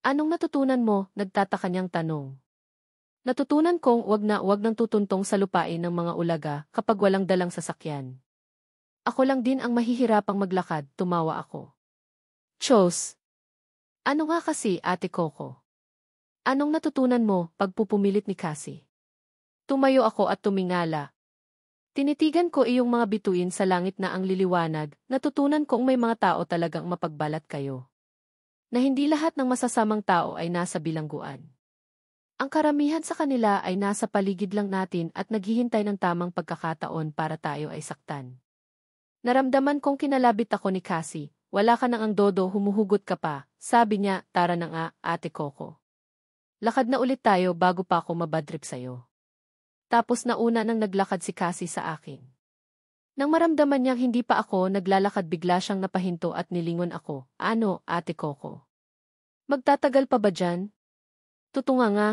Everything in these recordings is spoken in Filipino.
Anong natutunan mo? Nagtataka niyang tanong. Natutunan kong wag nang tutuntong sa lupain ng mga ulaga kapag walang dalang sasakyan. Ako lang din ang mahihirapang maglakad, tumawa ako. Chos! Ano nga kasi, Ate Coco? Anong natutunan mo, pagpupumilit ni Cassie? Tumayo ako at tumingala. Tinitigan ko iyong mga bituin sa langit na ang liliwanag, natutunan kong may mga tao talagang mapagbalat kayo. Na hindi lahat ng masasamang tao ay nasa bilangguan. Ang karamihan sa kanila ay nasa paligid lang natin at naghihintay ng tamang pagkakataon para tayo ay saktan. Naramdaman kong kinalabit ako ni Cassie, wala ka nang ang dodo, humuhugot ka pa, sabi niya, tara na nga, Ate Coco. Lakad na ulit tayo bago pa ako mabadrip sa'yo. Tapos nauna nang naglakad si Cassie sa akin. Nang maramdaman niyang hindi pa ako naglalakad, bigla siyang napahinto at nilingon ako, ano, Ate Coco? Magtatagal pa ba dyan? Tutunga nga.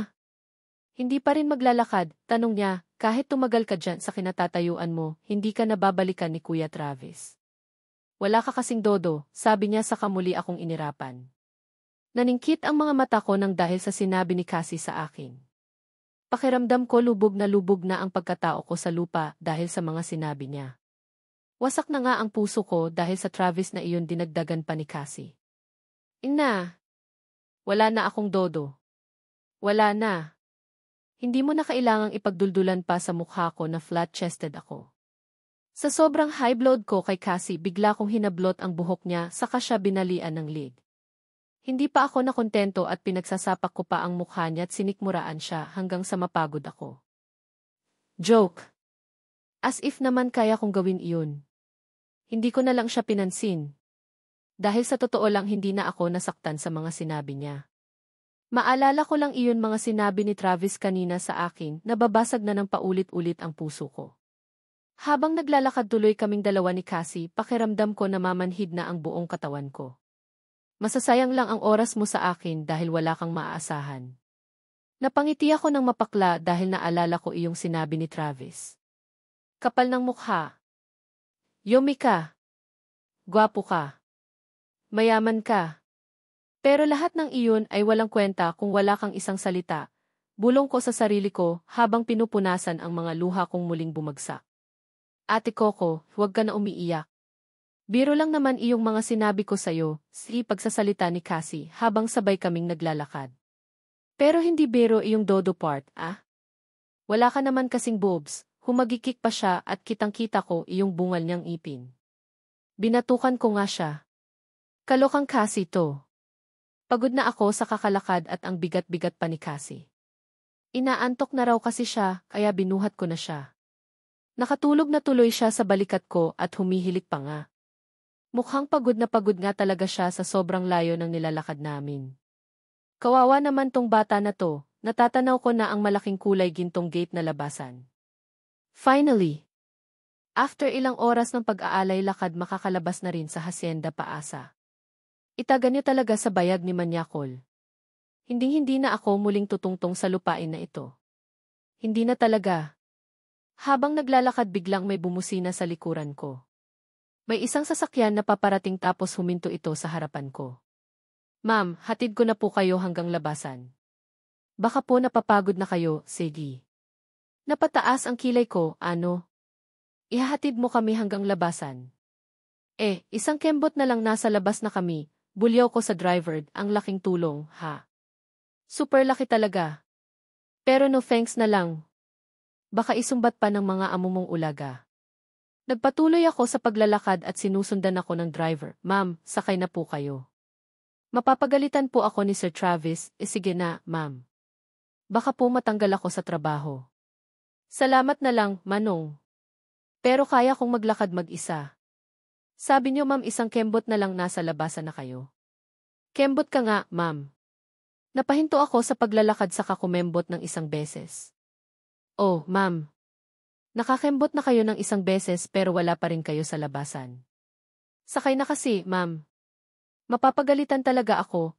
Hindi pa rin maglalakad, tanong niya, kahit tumagal ka dyan sa kinatatayuan mo, hindi ka nababalikan ni Kuya Travis. Wala ka kasing dodo, sabi niya sa kamuli akong inirapan. Naningkit ang mga mata ko nang dahil sa sinabi ni Cassie sa akin. Pakiramdam ko lubog na ang pagkatao ko sa lupa dahil sa mga sinabi niya. Wasak na nga ang puso ko dahil sa Travis na iyon, dinagdagan pa ni Cassie. Ina! Wala na akong dodo. Wala na. Hindi mo na kailangang ipagduldulan pa sa mukha ko na flat-chested ako. Sa sobrang high blood ko kay Cassie, bigla kong hinablot ang buhok niya, saka siya binalian ng lig. Hindi pa ako nakontento at pinagsasapak ko pa ang mukha niya at sinikmuraan siya hanggang sa mapagod ako. Joke. As if naman kaya kong gawin iyon. Hindi ko na lang siya pinansin. Dahil sa totoo lang hindi na ako nasaktan sa mga sinabi niya. Maalala ko lang iyon mga sinabi ni Travis kanina sa akin, nababasag na ng paulit-ulit ang puso ko. Habang naglalakad tuloy kaming dalawa ni Cassie, pakiramdam ko namamanhid na ang buong katawan ko. Masasayang lang ang oras mo sa akin dahil wala kang maaasahan. Napangiti ako ng mapakla dahil naalala ko iyong sinabi ni Travis. Kapal ng mukha. Yummy ka. Gwapo ka. Mayaman ka. Pero lahat ng iyon ay walang kwenta kung wala kang isang salita. Bulong ko sa sarili ko habang pinupunasan ang mga luha kong muling bumagsak. Ate Coco, huwag ka na umiiyak. Biro lang naman iyong mga sinabi ko sa'yo, si pagsasalita ni Cassie habang sabay kaming naglalakad. Pero hindi biro iyong dodo part, ah? Wala ka naman kasing boobs, humagikik pa siya at kitang-kita ko iyong bungal niyang ipin. Binatukan ko nga siya. Kalokang Cassie to. Pagod na ako sa kakalakad at ang bigat-bigat pa ni Cassie. Inaantok na raw kasi siya, kaya binuhat ko na siya. Nakatulog na tuloy siya sa balikat ko at humihilik pa nga. Mukhang pagod na pagod nga talaga siya sa sobrang layo ng nilalakad namin. Kawawa naman tong bata na to, natatanaw ko na ang malaking kulay gintong gate na labasan. Finally! After ilang oras ng pag-aalay lakad, makakalabas na rin sa hacienda paasa. Itaga niyo talaga sa bayag ni Manyakol. Hinding-hindi na ako muling tutungtong sa lupain na ito. Hindi na talaga. Habang naglalakad biglang may bumusina sa likuran ko. May isang sasakyan na paparating tapos huminto ito sa harapan ko. Ma'am, hatid ko na po kayo hanggang labasan. Baka po napapagod na kayo, sige. Napataas ang kilay ko, ano? Ihahatid mo kami hanggang labasan. Isang kembot na lang nasa labas na kami. Bulyaw ko sa driver, ang laking tulong, ha? Super laki talaga. Pero no thanks na lang. Baka isumbat pa ng mga amo mong ulaga. Nagpatuloy ako sa paglalakad at sinusundan ako ng driver. Ma'am, sakay na po kayo. Mapapagalitan po ako ni Sir Travis, sige na, ma'am. Baka po matanggal ako sa trabaho. Salamat na lang, Manong. Pero kaya kong maglakad mag-isa. Sabi niyo ma'am isang kembot na lang nasa labasan na kayo. Kembot ka nga, ma'am. Napahinto ako sa paglalakad saka kumembot ng isang beses. Oh, ma'am. Nakakembot na kayo ng isang beses pero wala pa rin kayo sa labasan. Sakay na kasi, ma'am. Mapapagalitan talaga ako,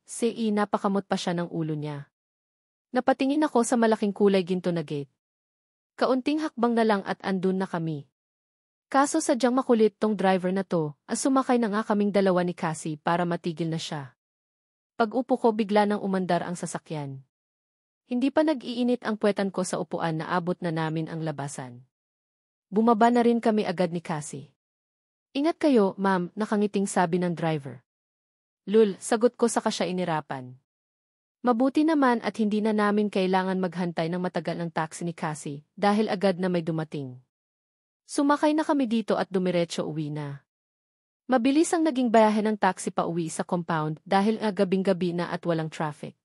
napakamot pa siya ng ulo niya. Napatingin ako sa malaking kulay ginto na gate. Kaunting hakbang na lang at andun na kami. Kaso sadyang makulit tong driver na to, sumakay na nga kaming dalawa ni Cassie para matigil na siya. Pag-upo ko bigla nang umandar ang sasakyan. Hindi pa nag-iinit ang puwetan ko sa upuan na abot na namin ang labasan. Bumaba na rin kami agad ni Cassie. Ingat kayo, ma'am, nakangiting sabi ng driver. Lul, sagot ko saka siya inirapan. Mabuti naman at hindi na namin kailangan maghantay ng matagal ng taxi ni Cassie dahil agad na may dumating. Sumakay na kami dito at dumiretso uwi na. Mabilis ang naging biyahe ng taxi pa uwi sa compound dahil nga gabing-gabi na at walang traffic.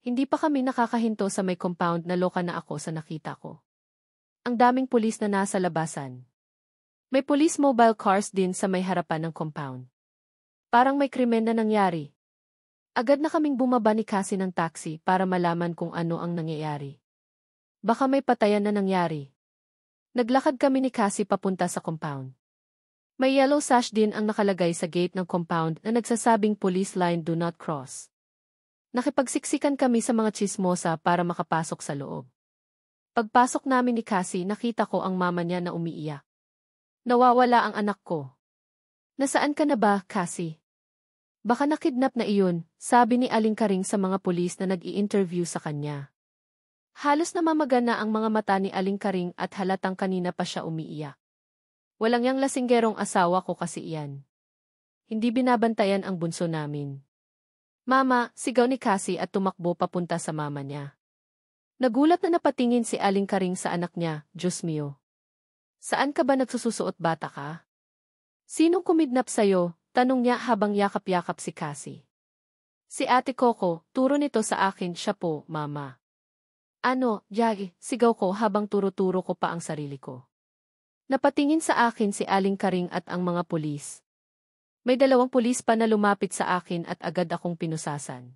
Hindi pa kami nakakahinto sa may compound na loka na ako sa nakita ko. Ang daming pulis na nasa labasan. May police mobile cars din sa may harapan ng compound. Parang may krimen na nangyari. Agad na kaming bumaba ni Cassie ng taxi para malaman kung ano ang nangyayari. Baka may patayan na nangyari. Naglakad kami ni Cassie papunta sa compound. May yellow sash din ang nakalagay sa gate ng compound na nagsasabing police line do not cross. Nakipagsiksikan kami sa mga tsismosa para makapasok sa loob. Pagpasok namin ni Cassie, nakita ko ang mama niya na umiiyak. Nawawala ang anak ko. Nasaan ka na ba, Cassie? Baka nakidnap na iyon, sabi ni Aling Karing sa mga pulis na nag-i-interview sa kanya. Halos namamaga na ang mga mata ni Aling Karing at halatang kanina pa siya umiiyak. Walang yang lasinggerong asawa ko kasi iyan. Hindi binabantayan ang bunso namin. Mama, sigaw ni Cassie at tumakbo papunta sa mama niya. Nagulat na napatingin si Aling Karing sa anak niya, Diyos mio. Saan ka ba nagsususuot, bata ka? Sinong kumidnap sa'yo? Tanong niya habang yakap-yakap si Cassie. Si Ate Coco, turo nito sa akin, siya po, mama. Ano, Yagi, sigaw ko habang turo-turo ko pa ang sarili ko. Napatingin sa akin si Aling Karing at ang mga pulis. May 2 pulis pa na lumapit sa akin at agad akong pinusasan.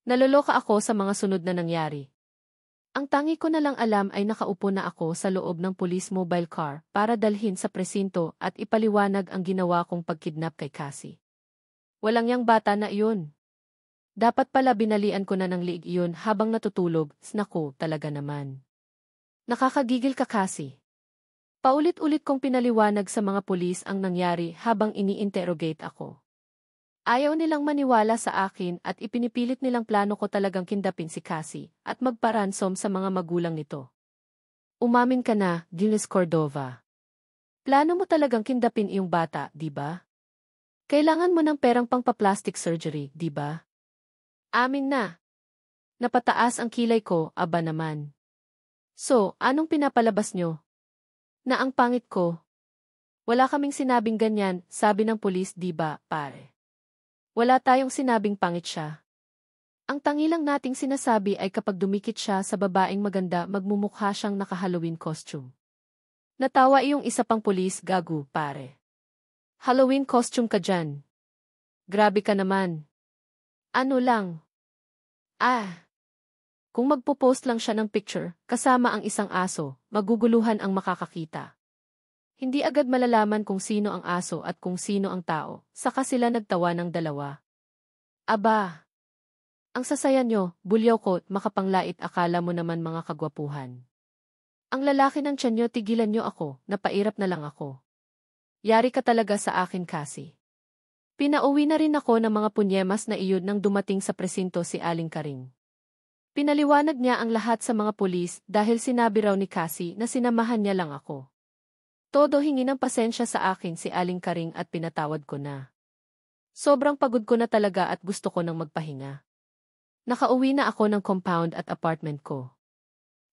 Naloloka ako sa mga sunod na nangyari. Ang tangi ko na lang alam ay nakaupo na ako sa loob ng police mobile car para dalhin sa presinto at ipaliwanag ang ginawa kong pagkidnap kay Cassie. Walang yang bata na iyon. Dapat pala binalian ko na ng liig iyon habang natutulog, snako talaga naman. Nakakagigil ka, Cassie. Paulit-ulit kong pinaliwanag sa mga pulis ang nangyari habang ini-interrogate ako. Ayaw nilang maniwala sa akin at ipinipilit nilang plano ko talagang kindapin si Cassie at magparansom sa mga magulang nito. Umamin ka na, Giles Cordova. Plano mo talagang kindapin iyong bata, di ba? Kailangan mo ng perang pangpa-plastic surgery, di ba? Amin na. Napataas ang kilay ko, aba naman. So, anong pinapalabas nyo? Na ang pangit ko. Wala kaming sinabing ganyan, sabi ng pulis, di ba, pare? Wala tayong sinabing pangit siya. Ang tangi lang nating sinasabi ay kapag dumikit siya sa babaeng maganda magmumukha siyang naka-Halloween costume. Natawa iyong isa pang pulis, gago, pare. Halloween costume ka dyan. Grabe ka naman. Ano lang? Kung magpo-post lang siya ng picture, kasama ang isang aso, maguguluhan ang makakakita. Hindi agad malalaman kung sino ang aso at kung sino ang tao, saka sila nagtawa ng dalawa. Aba! Ang sasaya nyo, bulyaw ko, makapanglait akala mo naman mga kagwapuhan. Ang lalaki ng tiyan nyo, tigilan nyo ako, napairap na lang ako. Yari ka talaga sa akin, Cassie. Pinauwi na rin ako ng mga punyemas na iyon nang dumating sa presinto si Aling Karing. Pinaliwanag niya ang lahat sa mga pulis dahil sinabi raw ni Cassie na sinamahan niya lang ako. Todo hingi ng pasensya sa akin si Aling Karing at pinatawad ko na. Sobrang pagod ko na talaga at gusto ko nang magpahinga. Nakauwi na ako ng compound at apartment ko.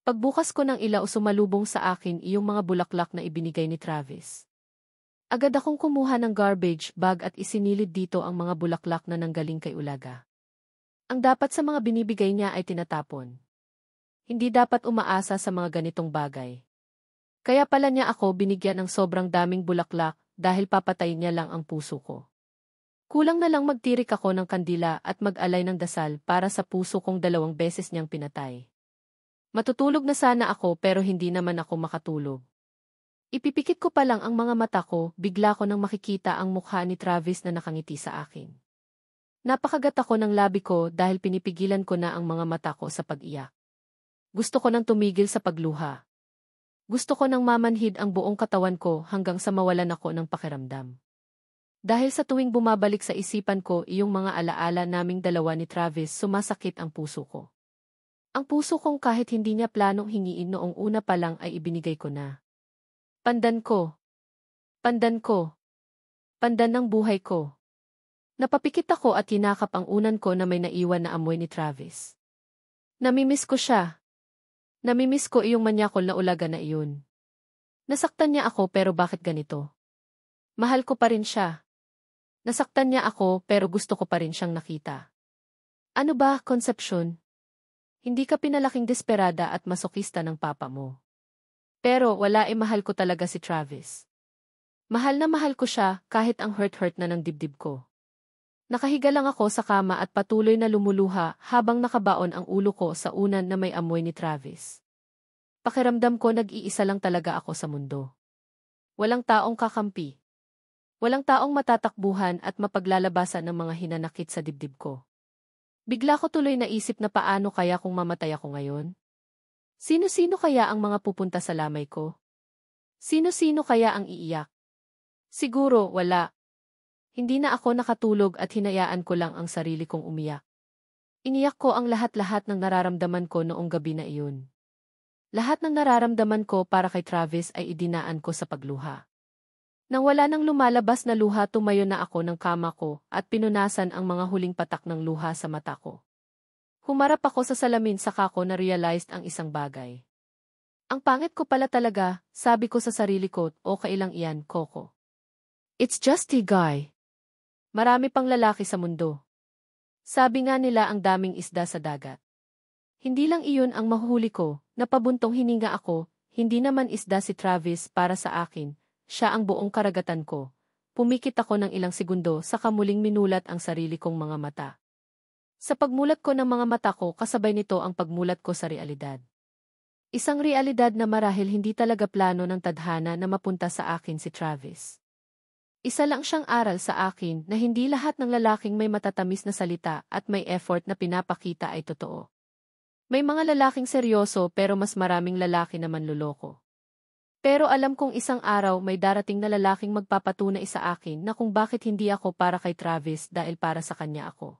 Pagbukas ko ng ilaw sumalubong sa akin iyong mga bulaklak na ibinigay ni Travis. Agad akong kumuha ng garbage bag at isinilid dito ang mga bulaklak na nanggaling kay Ulaga. Ang dapat sa mga binibigay niya ay tinatapon. Hindi dapat umaasa sa mga ganitong bagay. Kaya pala niya ako binigyan ng sobrang daming bulaklak dahil papatayin niya lang ang puso ko. Kulang na lang magtirik ako ng kandila at mag-alay ng dasal para sa puso kong 2 beses niyang pinatay. Matutulog na sana ako pero hindi naman ako makatulog. Ipipikit ko pa lang ang mga mata ko, bigla ko nang makikita ang mukha ni Travis na nakangiti sa akin. Napakagat ako ng labi ko dahil pinipigilan ko na ang mga mata ko sa pag-iyak. Gusto ko nang tumigil sa pagluha. Gusto ko nang mamanhid ang buong katawan ko hanggang sa mawalan ako ng pakiramdam. Dahil sa tuwing bumabalik sa isipan ko iyong mga alaala naming dalawa ni Travis, sumasakit ang puso ko. Ang puso kong kahit hindi niya planong hingiin noong una pa lang ay ibinigay ko na. Pandan ko. Pandan ko. Pandan ng buhay ko. Napapikit ako at hinakap ang unan ko na may naiwan na amoy ni Travis. Namimiss ko siya. Namimiss ko iyong manyakol na ulaga na iyon. Nasaktan niya ako pero bakit ganito? Mahal ko pa rin siya. Nasaktan niya ako pero gusto ko pa rin siyang nakita. Ano ba, Concepcion? Hindi ka pinalaking desperada at masokista ng papa mo. Pero wala mahal ko talaga si Travis. Mahal na mahal ko siya kahit ang hurt-hurt na ng dibdib ko. Nakahiga lang ako sa kama at patuloy na lumuluha habang nakabaon ang ulo ko sa unan na may amoy ni Travis. Pakiramdam ko nag-iisa lang talaga ako sa mundo. Walang taong kakampi. Walang taong matatakbuhan at mapaglalabasan ng mga hinanakit sa dibdib ko. Bigla ko tuloy naisip na paano kaya kung mamatay ako ngayon? Sino-sino kaya ang mga pupunta sa lamay ko? Sino-sino kaya ang iiyak? Siguro, wala. Hindi na ako nakatulog at hinayaan ko lang ang sarili kong umiyak. Iniyak ko ang lahat-lahat ng nararamdaman ko noong gabi na iyon. Lahat ng nararamdaman ko para kay Travis ay idinaan ko sa pagluha. Nang wala nang lumalabas na luha, tumayo na ako ng kama ko at pinunasan ang mga huling patak ng luha sa mata ko. Humarap ako sa salamin saka ko na-realized ang isang bagay. Ang pangit ko pala talaga, sabi ko sa sarili ko, o kailang iyan, Coco. It's just a guy. Marami pang lalaki sa mundo. Sabi nga nila ang daming isda sa dagat. Hindi lang iyon ang mahuhuli ko, napabuntong hininga ako, hindi naman isda si Travis para sa akin, siya ang buong karagatan ko. Pumikit ako ng ilang segundo saka muling minulat ang sarili kong mga mata. Sa pagmulat ko ng mga mata ko, kasabay nito ang pagmulat ko sa realidad. Isang realidad na marahil hindi talaga plano ng tadhana na mapunta sa akin si Travis. Isa lang siyang aral sa akin na hindi lahat ng lalaking may matatamis na salita at may effort na pinapakita ay totoo. May mga lalaking seryoso pero mas maraming lalaki na manloloko. Pero alam kong isang araw may darating na lalaking magpapatunay sa akin na kung bakit hindi ako para kay Travis dahil para sa kanya ako.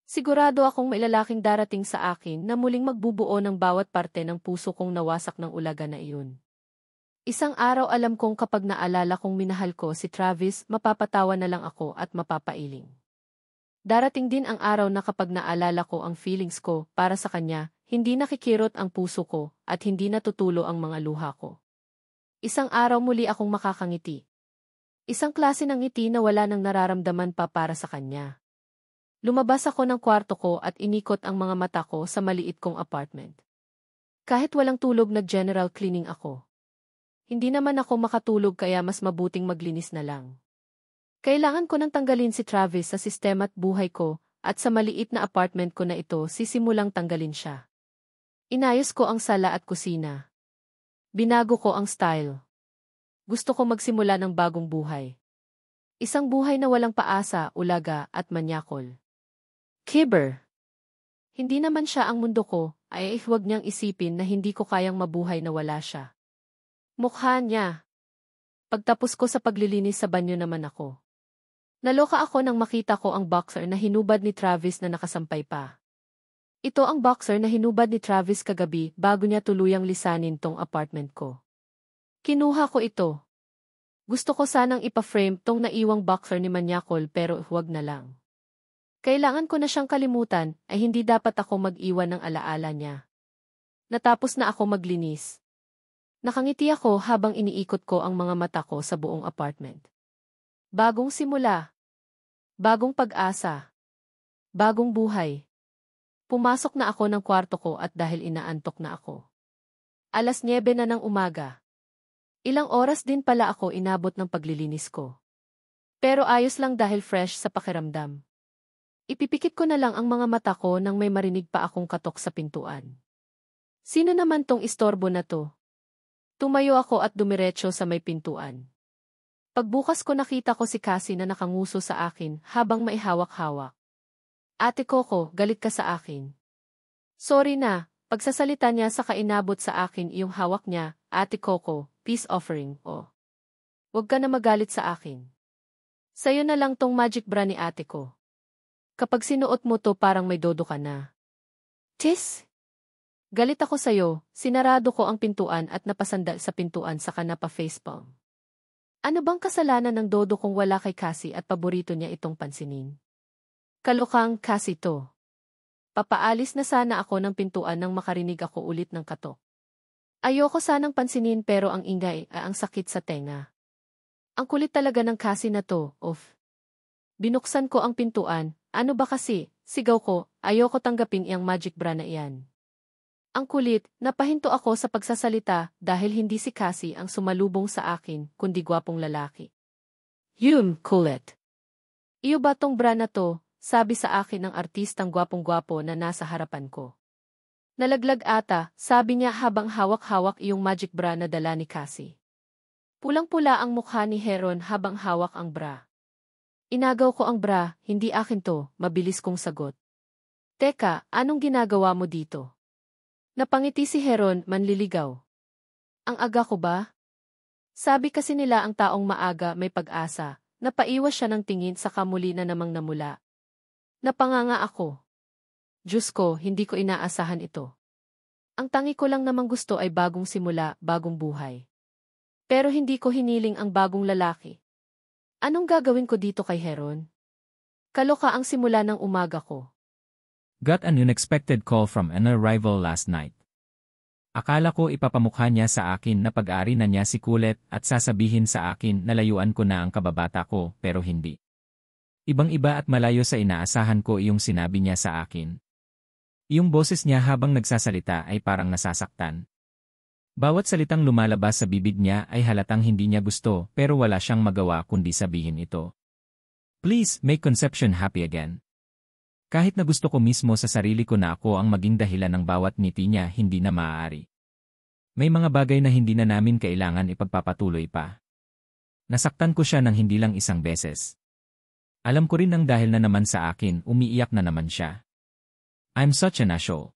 Sigurado akong may lalaking darating sa akin na muling magbubuo ng bawat parte ng puso kong nawasak ng ulaga na iyon. Isang araw alam kong kapag naalala kong minahal ko si Travis, mapapatawa na lang ako at mapapailing. Darating din ang araw na kapag naalala ko ang feelings ko para sa kanya, hindi nakikirot ang puso ko at hindi natutulo ang mga luha ko. Isang araw muli akong makakangiti. Isang klase ng ngiti na wala nang nararamdaman pa para sa kanya. Lumabas ako ng kwarto ko at inikot ang mga mata ko sa maliit kong apartment. Kahit walang tulog, nag-general cleaning ako. Hindi naman ako makatulog kaya mas mabuting maglinis na lang. Kailangan ko nang tanggalin si Travis sa sistema at buhay ko, at sa maliit na apartment ko na ito sisimulang tanggalin siya. Inayos ko ang sala at kusina. Binago ko ang style. Gusto ko magsimula ng bagong buhay. Isang buhay na walang paasa, ulaga at manyakol. Kibber. Hindi naman siya ang mundo ko, ay huwag niyang isipin na hindi ko kayang mabuhay na wala siya. Mukha niya. Pagtapos ko sa paglilinis sa banyo naman ako. Naloka ako nang makita ko ang boxer na hinubad ni Travis na nakasampay pa. Ito ang boxer na hinubad ni Travis kagabi bago niya tuluyang lisanin tong apartment ko. Kinuha ko ito. Gusto ko sanang ipa-frame tong naiwang boxer ni Manyakol pero huwag na lang. Kailangan ko na siyang kalimutan ay hindi dapat ako mag-iwan ng alaala niya. Natapos na ako maglinis. Nakangiti ako habang iniikot ko ang mga mata ko sa buong apartment. Bagong simula. Bagong pag-asa. Bagong buhay. Pumasok na ako ng kwarto ko at dahil inaantok na ako. 9:00 na ng umaga. Ilang oras din pala ako inabot ng paglilinis ko. Pero ayos lang dahil fresh sa pakiramdam. Ipipikit ko na lang ang mga mata ko nang may marinig pa akong katok sa pintuan. Sino naman tong istorbo na to? Tumayo ako at dumiretso sa may pintuan. Pagbukas ko nakita ko si Cassie na nakanguso sa akin habang may hawak-hawak. Ate Coco, galit ka sa akin. Sorry na, pagsasalita niya sa kainabot sa akin iyong hawak niya, Ate Coco, peace offering, oh. Huwag ka na magalit sa akin. Sa'yo na lang tong magic bra ni ate ko. Kapag sinuot mo to parang may dodo ka na. Tis! Galit ako sa'yo, sinarado ko ang pintuan at napasandal sa pintuan saka napa-facepalm. Ano bang kasalanan ng dodo kung wala kay Cassie at paborito niya itong pansinin? Kalokang Cassie to. Papaalis na sana ako ng pintuan nang makarinig ako ulit ng katok. Ayoko sanang pansinin pero ang ingay ay ang sakit sa tenga. Ang kulit talaga ng Cassie na to, off. Binuksan ko ang pintuan, ano ba kasi, sigaw ko, ayoko tanggapin iyang magic bra na iyan. Ang kulit, napahinto ako sa pagsasalita dahil hindi si Cassie ang sumalubong sa akin, kundi gwapong lalaki. Yun, kulit. Iyo ba tong bra na to? Sabi sa akin ng artistang gwapong-gwapo na nasa harapan ko. Nalaglag ata, sabi niya habang hawak-hawak iyong magic bra na dala ni Cassie. Pulang-pula ang mukha ni Heron habang hawak ang bra. Inagaw ko ang bra, hindi akin to, mabilis kong sagot. Teka, anong ginagawa mo dito? Napangiti si Heron, manliligaw. Ang aga ko ba? Sabi kasi nila ang taong maaga may pag-asa, napaiwas siya ng tingin sa kamuli na namang namula. Napanganga ako. Diyos ko, hindi ko inaasahan ito. Ang tangi ko lang namang gusto ay bagong simula, bagong buhay. Pero hindi ko hiniling ang bagong lalaki. Anong gagawin ko dito kay Heron? Kaloka ang simula ng umaga ko. Got an unexpected call from an arrival last night. Akala ko ipapamukha niya sa akin na pag-ari na niya si Kulit at sasabihin sa akin na layuan ko na ang kababata ko pero hindi. Ibang-iba at malayo sa inaasahan ko iyong sinabi niya sa akin. Iyong boses niya habang nagsasalita ay parang nasasaktan. Bawat salitang lumalabas sa bibig niya ay halatang hindi niya gusto pero wala siyang magawa kundi sabihin ito. Please make Conception happy again. Kahit na gusto ko mismo sa sarili ko na ako ang maging dahilan ng bawat ngiti niya, hindi na maaari. May mga bagay na hindi na namin kailangan ipagpapatuloy pa. Nasaktan ko siya ng hindi lang isang beses. Alam ko rin ang dahil na naman sa akin, umiiyak na naman siya. I'm such an asshole.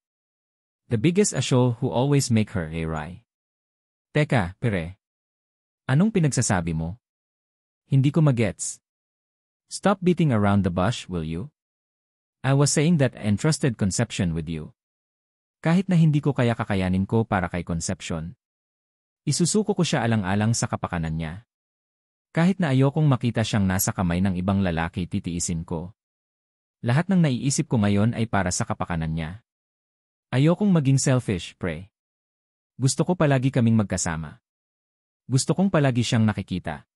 The biggest asshole who always make her awry. Teka, pere. Anong pinagsasabi mo? Hindi ko magets. Stop beating around the bush, will you? I was saying that I entrusted Conception with you. Kahit na hindi ko kaya kakayanin ko para kay Conception. Isusuko ko siya alang-alang sa kapakanan niya. Kahit na ayokong makita siyang nasa kamay ng ibang lalaki, titiisin ko. Lahat ng naiisip ko ngayon ay para sa kapakanan niya. Ayokong maging selfish, pre. Gusto ko palagi kaming magkasama. Gusto kong palagi siyang nakikita.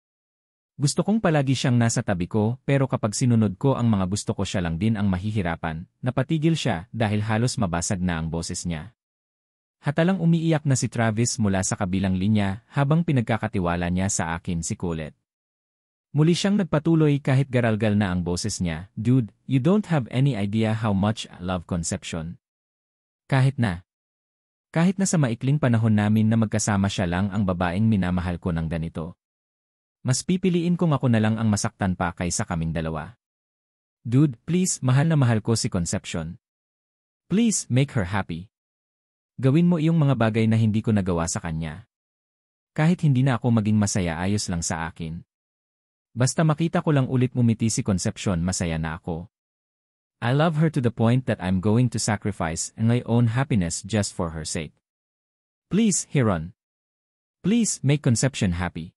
Gusto kong palagi siyang nasa tabi ko pero kapag sinunod ko ang mga gusto ko siya lang din ang mahihirapan, napatigil siya dahil halos mabasag na ang boses niya. Hatalang umiiyak na si Travis mula sa kabilang linya habang pinagkakatiwala niya sa akin si Kulit. Muli siyang nagpatuloy kahit garalgal na ang boses niya, Dude, you don't have any idea how much I love Conception. Kahit na sa maikling panahon namin na magkasama siya lang ang babaeng minamahal ko ng ganito. Mas pipiliin kong ako na lang ang masaktan pa kaysa kaming dalawa. Dude, please, mahal na mahal ko si Conception. Please, make her happy. Gawin mo iyong mga bagay na hindi ko nagawa sa kanya. Kahit hindi na ako maging masaya, ayos lang sa akin. Basta makita ko lang ulit umiti si Conception, masaya na ako. I love her to the point that I'm going to sacrifice my own happiness just for her sake. Please, Heron. Please, make Conception happy.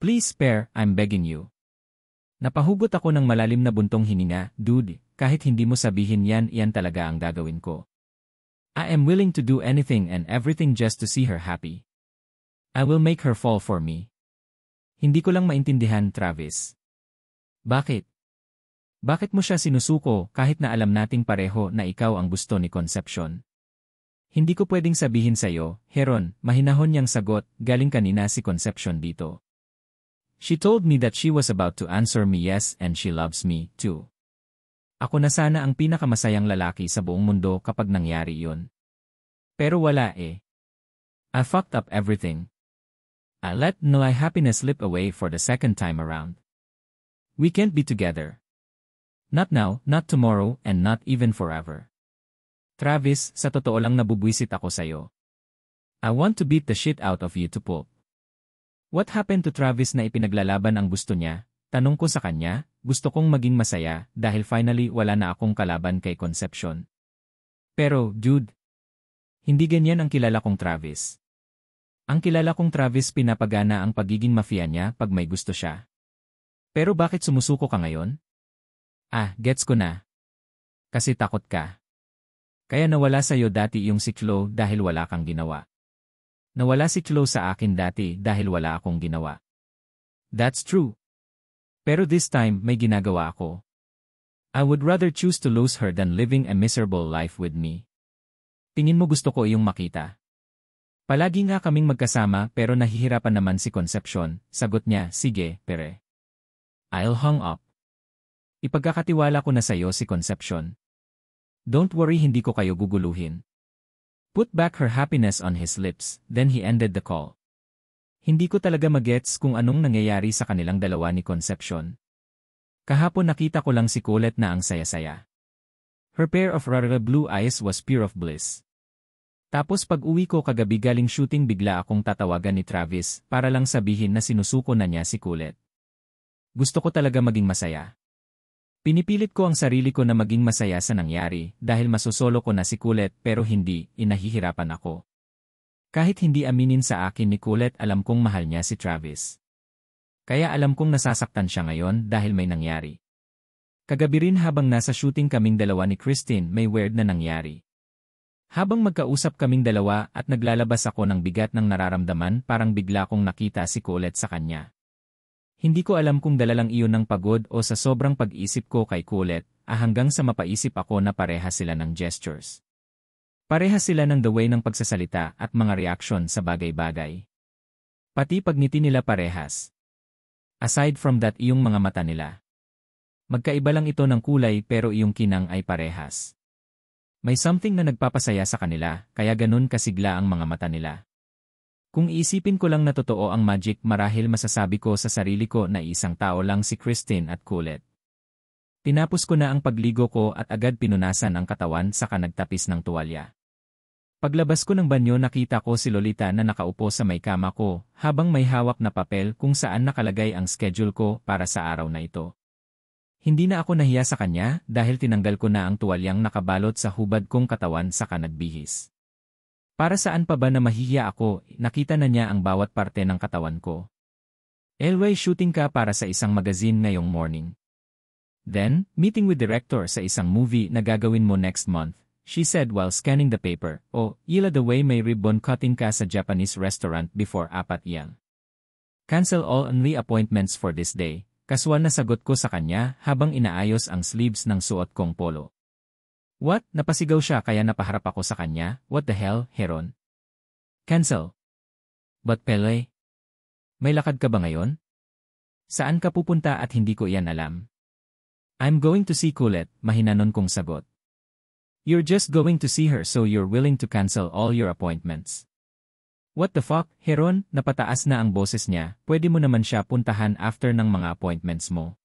Please spare, I'm begging you. Napahugot ako ng malalim na buntong hininga, Dude, kahit hindi mo sabihin yan talaga ang gagawin ko. I am willing to do anything and everything just to see her happy. I will make her fall for me. Hindi ko lang maintindihan, Travis. Bakit? Bakit mo siya sinusuko kahit na alam nating pareho na ikaw ang gusto ni Conception? Hindi ko pwedeng sabihin sa'yo, Heron, mahinahon niyang sagot, galing kanina si Conception dito. She told me that she was about to answer me yes and she loves me, too. Ako na sana ang pinakamasayang lalaki sa buong mundo kapag nangyari yun. Pero wala eh. I fucked up everything. I let my happiness slip away for the second time around. We can't be together. Not now, not tomorrow, and not even forever. Travis, sa totoo lang nabubwisit ako sa'yo. I want to beat the shit out of you to pulp. What happened to Travis na ipinaglalaban ang gusto niya? Tanong ko sa kanya, gusto kong maging masaya dahil finally wala na akong kalaban kay Concepcion. Pero, dude, hindi ganyan ang kilala kong Travis. Ang kilala kong Travis pinapagana ang pagiging mafia niya pag may gusto siya. Pero bakit sumusuko ka ngayon? Ah, gets ko na. Kasi takot ka. Kaya nawala sa'yo dati yung si Chloe dahil wala kang ginawa. Nawala si Chloe sa akin dati dahil wala akong ginawa. That's true. Pero this time may ginagawa ako. I would rather choose to lose her than living a miserable life with me. Tingin mo gusto ko iyong makita? Palagi nga kaming magkasama pero nahihirapan naman si Concepcion. Sagot niya, sige, pere. I'll hang up. Ipagkakatiwala ko na sa'yo si Concepcion. Don't worry, hindi ko kayo guguluhin. Put back her happiness on his lips, then he ended the call. Hindi ko talaga magets kung anong nangyayari sa kanilang dalawa ni Concepcion. Kahapon nakita ko lang si Colette na ang saya-saya. Her pair of rare blue eyes was pure of bliss. Tapos pag uwi ko kagabi galing shooting bigla akong tatawagan ni Travis para lang sabihin na sinusuko na niya si Colette. Gusto ko talaga maging masaya. Pinipilit ko ang sarili ko na maging masaya sa nangyari dahil masosolo ko na si Colette pero hindi, inahihirapan ako. Kahit hindi aminin sa akin ni Colette alam kong mahal niya si Travis. Kaya alam kong nasasaktan siya ngayon dahil may nangyari. Kagabi rin habang nasa shooting kaming dalawa ni Christine may weird na nangyari. Habang magkausap kaming dalawa at naglalabas ako ng bigat ng nararamdaman parang bigla kong nakita si Colette sa kanya. Hindi ko alam kung dala lang iyon ng pagod o sa sobrang pag-isip ko kay Colette hanggang sa mapaisip ako na pareha sila ng gestures. Pareha sila ng the way ng pagsasalita at mga reaksyon sa bagay-bagay. Pati pagngiti nila parehas. Aside from that iyong mga mata nila. Magkaiba lang ito ng kulay pero iyong kinang ay parehas. May something na nagpapasaya sa kanila kaya ganun kasigla ang mga mata nila. Kung iisipin ko lang na totoo ang magic marahil masasabi ko sa sarili ko na isang tao lang si Christine at Colette. Tinapos ko na ang pagligo ko at agad pinunasan ang katawan saka nagtapis ng tuwalya. Paglabas ko ng banyo nakita ko si Lolita na nakaupo sa may kama ko habang may hawak na papel kung saan nakalagay ang schedule ko para sa araw na ito. Hindi na ako nahiya sa kanya dahil tinanggal ko na ang tuwalyang nakabalot sa hubad kong katawan saka nagbihis. Para saan pa ba na mahihiya ako, nakita na niya ang bawat parte ng katawan ko. Elway shooting ka para sa isang magazine ngayong morning. Then, meeting with director sa isang movie na gagawin mo next month. She said while scanning the paper, oh, ila the way may ribbon cutting ka sa Japanese restaurant before 4 p.m. Cancel all only appointments for this day. Kaswal na sagot ko sa kanya habang inaayos ang sleeves ng suot kong polo. What? Napasigaw siya kaya napaharap ako sa kanya. What the hell, Heron? Cancel. But Pele? May lakad ka ba ngayon? Saan ka pupunta at hindi ko iyan alam? I'm going to see Colette, mahinanon kong sagot. You're just going to see her so you're willing to cancel all your appointments. What the fuck, Heron? Napataas na ang boses niya, pwede mo naman siya puntahan after ng mga appointments mo.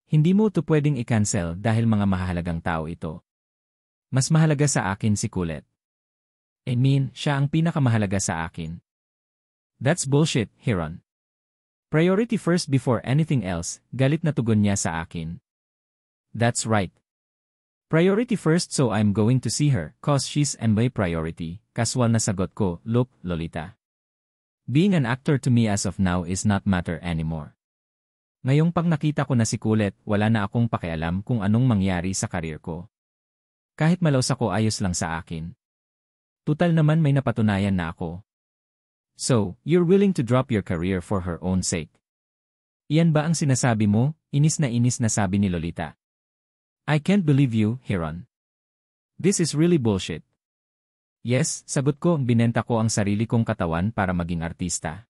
Hindi mo to pwedeng i-cancel dahil mga mahalagang tao ito. Mas mahalaga sa akin si Colette. I mean, siya ang pinakamahalaga sa akin. That's bullshit, Heron. Priority first before anything else, galit na tugon niya sa akin. That's right. Priority first so I'm going to see her, cause she's my priority, kaswal na sagot ko, look, Lolita. Being an actor to me as of now is not matter anymore. Ngayong pag nakita ko na si Colette, wala na akong pakialam kung anong mangyari sa karir ko. Kahit malaos ako ayos lang sa akin. Tutal naman may napatunayan na ako. So, you're willing to drop your career for her own sake. Iyan ba ang sinasabi mo? Inis na sabi ni Lolita. I can't believe you, Heron. This is really bullshit. Yes, sagot ko, binenta ko ang sarili kong katawan para maging artista.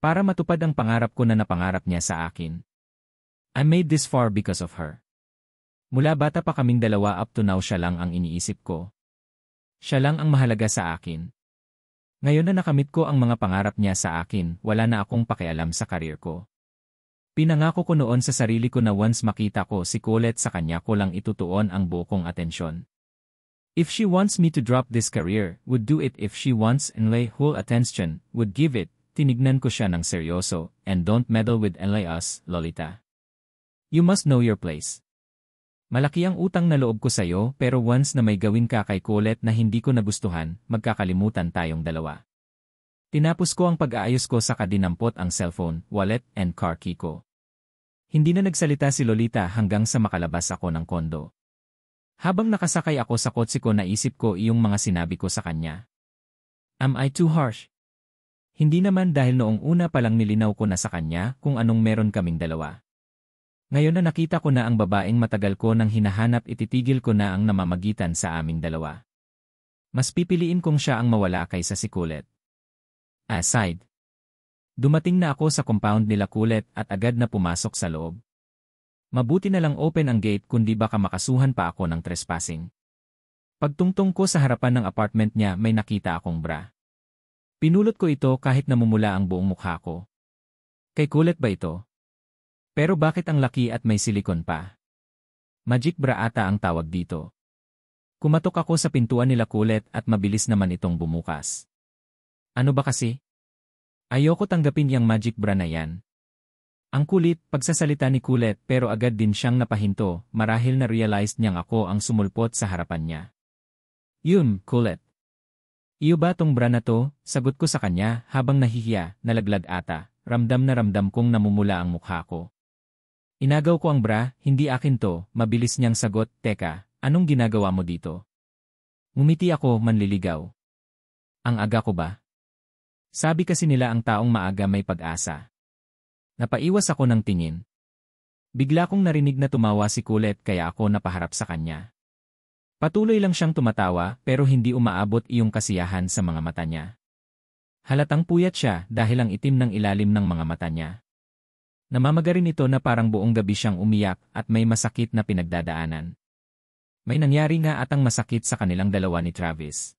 Para matupad ang pangarap ko na napangarap niya sa akin. I made this far because of her. Mula bata pa kaming dalawa up to now siya lang ang iniisip ko. Siya lang ang mahalaga sa akin. Ngayon na nakamit ko ang mga pangarap niya sa akin, wala na akong pakialam sa karir ko. Pinangako ko noon sa sarili ko na once makita ko si Colette sa kanya ko lang itutuon ang buo kong atensyon. If she wants me to drop this career, would do it. If she wants and lay whole attention, would give it. tinignan ko siya ng seryoso, and don't meddle with Elias, Lolita. You must know your place. Malaki ang utang na loob ko sa'yo pero once na may gawin ka kay Colette na hindi ko nagustuhan, magkakalimutan tayong dalawa. Tinapos ko ang pag-aayos ko sa kadinampot ang cellphone, wallet, and car key ko. Hindi na nagsalita si Lolita hanggang sa makalabas ako ng kondo. Habang nakasakay ako sa kotse ko naisip ko iyong mga sinabi ko sa kanya. Am I too harsh? Hindi naman dahil noong una palang nilinaw ko na sa kanya kung anong meron kaming dalawa. Ngayon na nakita ko na ang babaeng matagal ko nang hinahanap ititigil ko na ang namamagitan sa aming dalawa. Mas pipiliin kong siya ang mawala kaysa si Colette. Aside. Dumating na ako sa compound nila Colette at agad na pumasok sa loob. Mabuti na lang open ang gate kundi baka makasuhan pa ako ng trespassing. Pagtungtong ko sa harapan ng apartment niya may nakita akong bra. Pinulot ko ito kahit namumula ang buong mukha ko. Kay Colette ba ito? Pero bakit ang laki at may silikon pa? Magic bra ata ang tawag dito. Kumatok ako sa pintuan nila Colette at mabilis naman itong bumukas. Ano ba kasi? Ayoko tanggapin yang magic bra na yan. Ang kulit, pagsasalita ni Colette pero agad din siyang napahinto marahil na-realized niyang ako ang sumulpot sa harapan niya. Yun, Colette. Iyo ba tong bra na to? Sagot ko sa kanya habang nahihiya, nalaglag ata, ramdam na ramdam kong namumula ang mukha ko. Inagaw ko ang bra, hindi akin to, mabilis niyang sagot, teka, anong ginagawa mo dito? Ngumiti ako manliligaw. Ang aga ko ba? Sabi kasi nila ang taong maaga may pag-asa. Napaiwas ako ng tingin. Bigla kong narinig na tumawa si Colette kaya ako napaharap sa kanya. Patuloy lang siyang tumatawa pero hindi umaabot iyong kasiyahan sa mga mata niya. Halatang puyat siya dahil ang itim ng ilalim ng mga mata niya. Namamagarin ito na parang buong gabi siyang umiyak at may masakit na pinagdadaanan. May nangyari nga atang masakit sa kanilang dalawa ni Travis.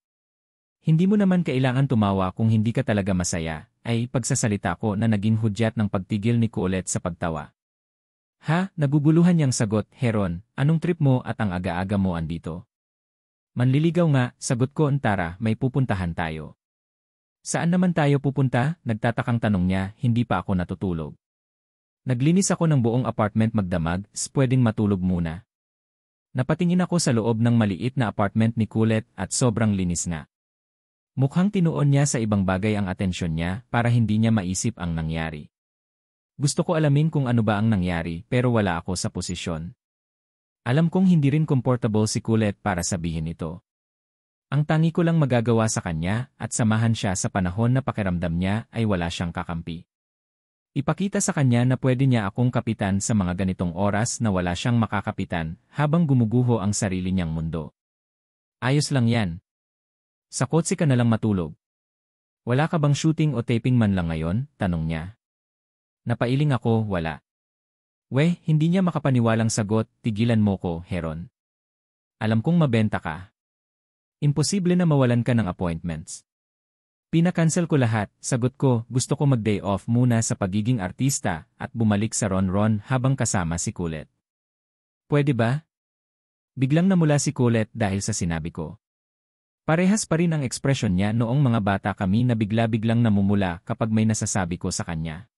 Hindi mo naman kailangan tumawa kung hindi ka talaga masaya, ay pagsasalita ko na naging hudyat ng pagtigil ni Colette sa pagtawa. Ha, naguguluhan niyang sagot, Heron, anong trip mo at ang aga-aga mo andito? Manliligaw nga, sagot ko Tara, may pupuntahan tayo. Saan naman tayo pupunta? Nagtatakang tanong niya, hindi pa ako natutulog. Naglinis ako ng buong apartment magdamag, pwedeng matulog muna. Napatingin ako sa loob ng maliit na apartment ni Colette at sobrang linis nga. Mukhang tinuon niya sa ibang bagay ang atensyon niya para hindi niya maisip ang nangyari. Gusto ko alamin kung ano ba ang nangyari pero wala ako sa posisyon. Alam kong hindi rin comfortable si Colette para sabihin ito. Ang tangi ko lang magagawa sa kanya at samahan siya sa panahon na pakiramdam niya ay wala siyang kakampi. Ipakita sa kanya na pwede niya akong kapitan sa mga ganitong oras na wala siyang makakapitan habang gumuguho ang sarili niyang mundo. Ayos lang yan. Sa kotse ka na lang matulog. Wala ka bang shooting o taping man lang ngayon? Tanong niya. Napailing ako, wala. Weh, hindi niya makapaniwalang sagot, tigilan mo ko, Heron. Alam kong mabenta ka. Imposible na mawalan ka ng appointments. Pinakancel ko lahat, sagot ko, gusto ko mag-day off muna sa pagiging artista at bumalik sa Ron-Ron habang kasama si Colette. Pwede ba? Biglang namula si Colette dahil sa sinabi ko. Parehas pa rin ang ekspresyon niya noong mga bata kami na bigla-biglang namumula kapag may nasasabi ko sa kanya.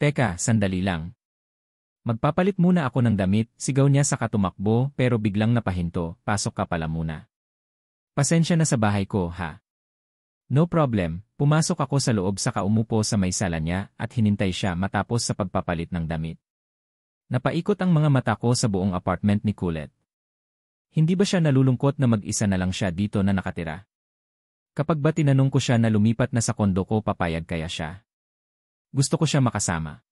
Teka, sandali lang. Magpapalit muna ako ng damit, sigaw niya sa katumakbo pero biglang napahinto, pasok ka pala muna. Pasensya na sa bahay ko, ha? No problem, pumasok ako sa loob saka umupo sa may sala niya at hinintay siya matapos sa pagpapalit ng damit. Napaikot ang mga mata ko sa buong apartment ni Colette. Hindi ba siya nalulungkot na mag-isa na lang siya dito na nakatira? Kapag ba tinanong ko siya na lumipat na sa kondo ko papayag kaya siya? Gusto ko siya makasama.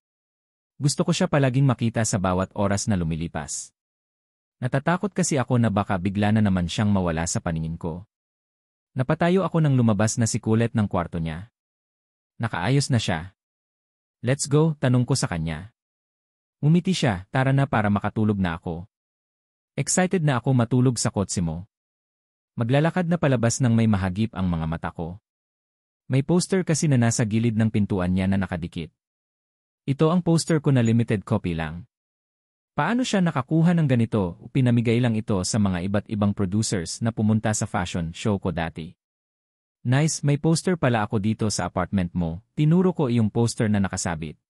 Gusto ko siya palaging makita sa bawat oras na lumilipas. Natatakot kasi ako na baka bigla na naman siyang mawala sa paningin ko. Napatayo ako nang lumabas na si Colette ng kwarto niya. Nakaayos na siya. Let's go, tanong ko sa kanya. Umiti siya, tara na para makatulog na ako. Excited na ako matulog sa kotse mo. Maglalakad na palabas nang may mahagip ang mga mata ko. May poster kasi na nasa gilid ng pintuan niya na nakadikit. Ito ang poster ko na limited copy lang. Paano siya nakakuha ng ganito o pinamigay lang ito sa mga iba't ibang producers na pumunta sa fashion show ko dati? Nice, may poster pala ako dito sa apartment mo. Tinuro ko yung poster na nakasabit.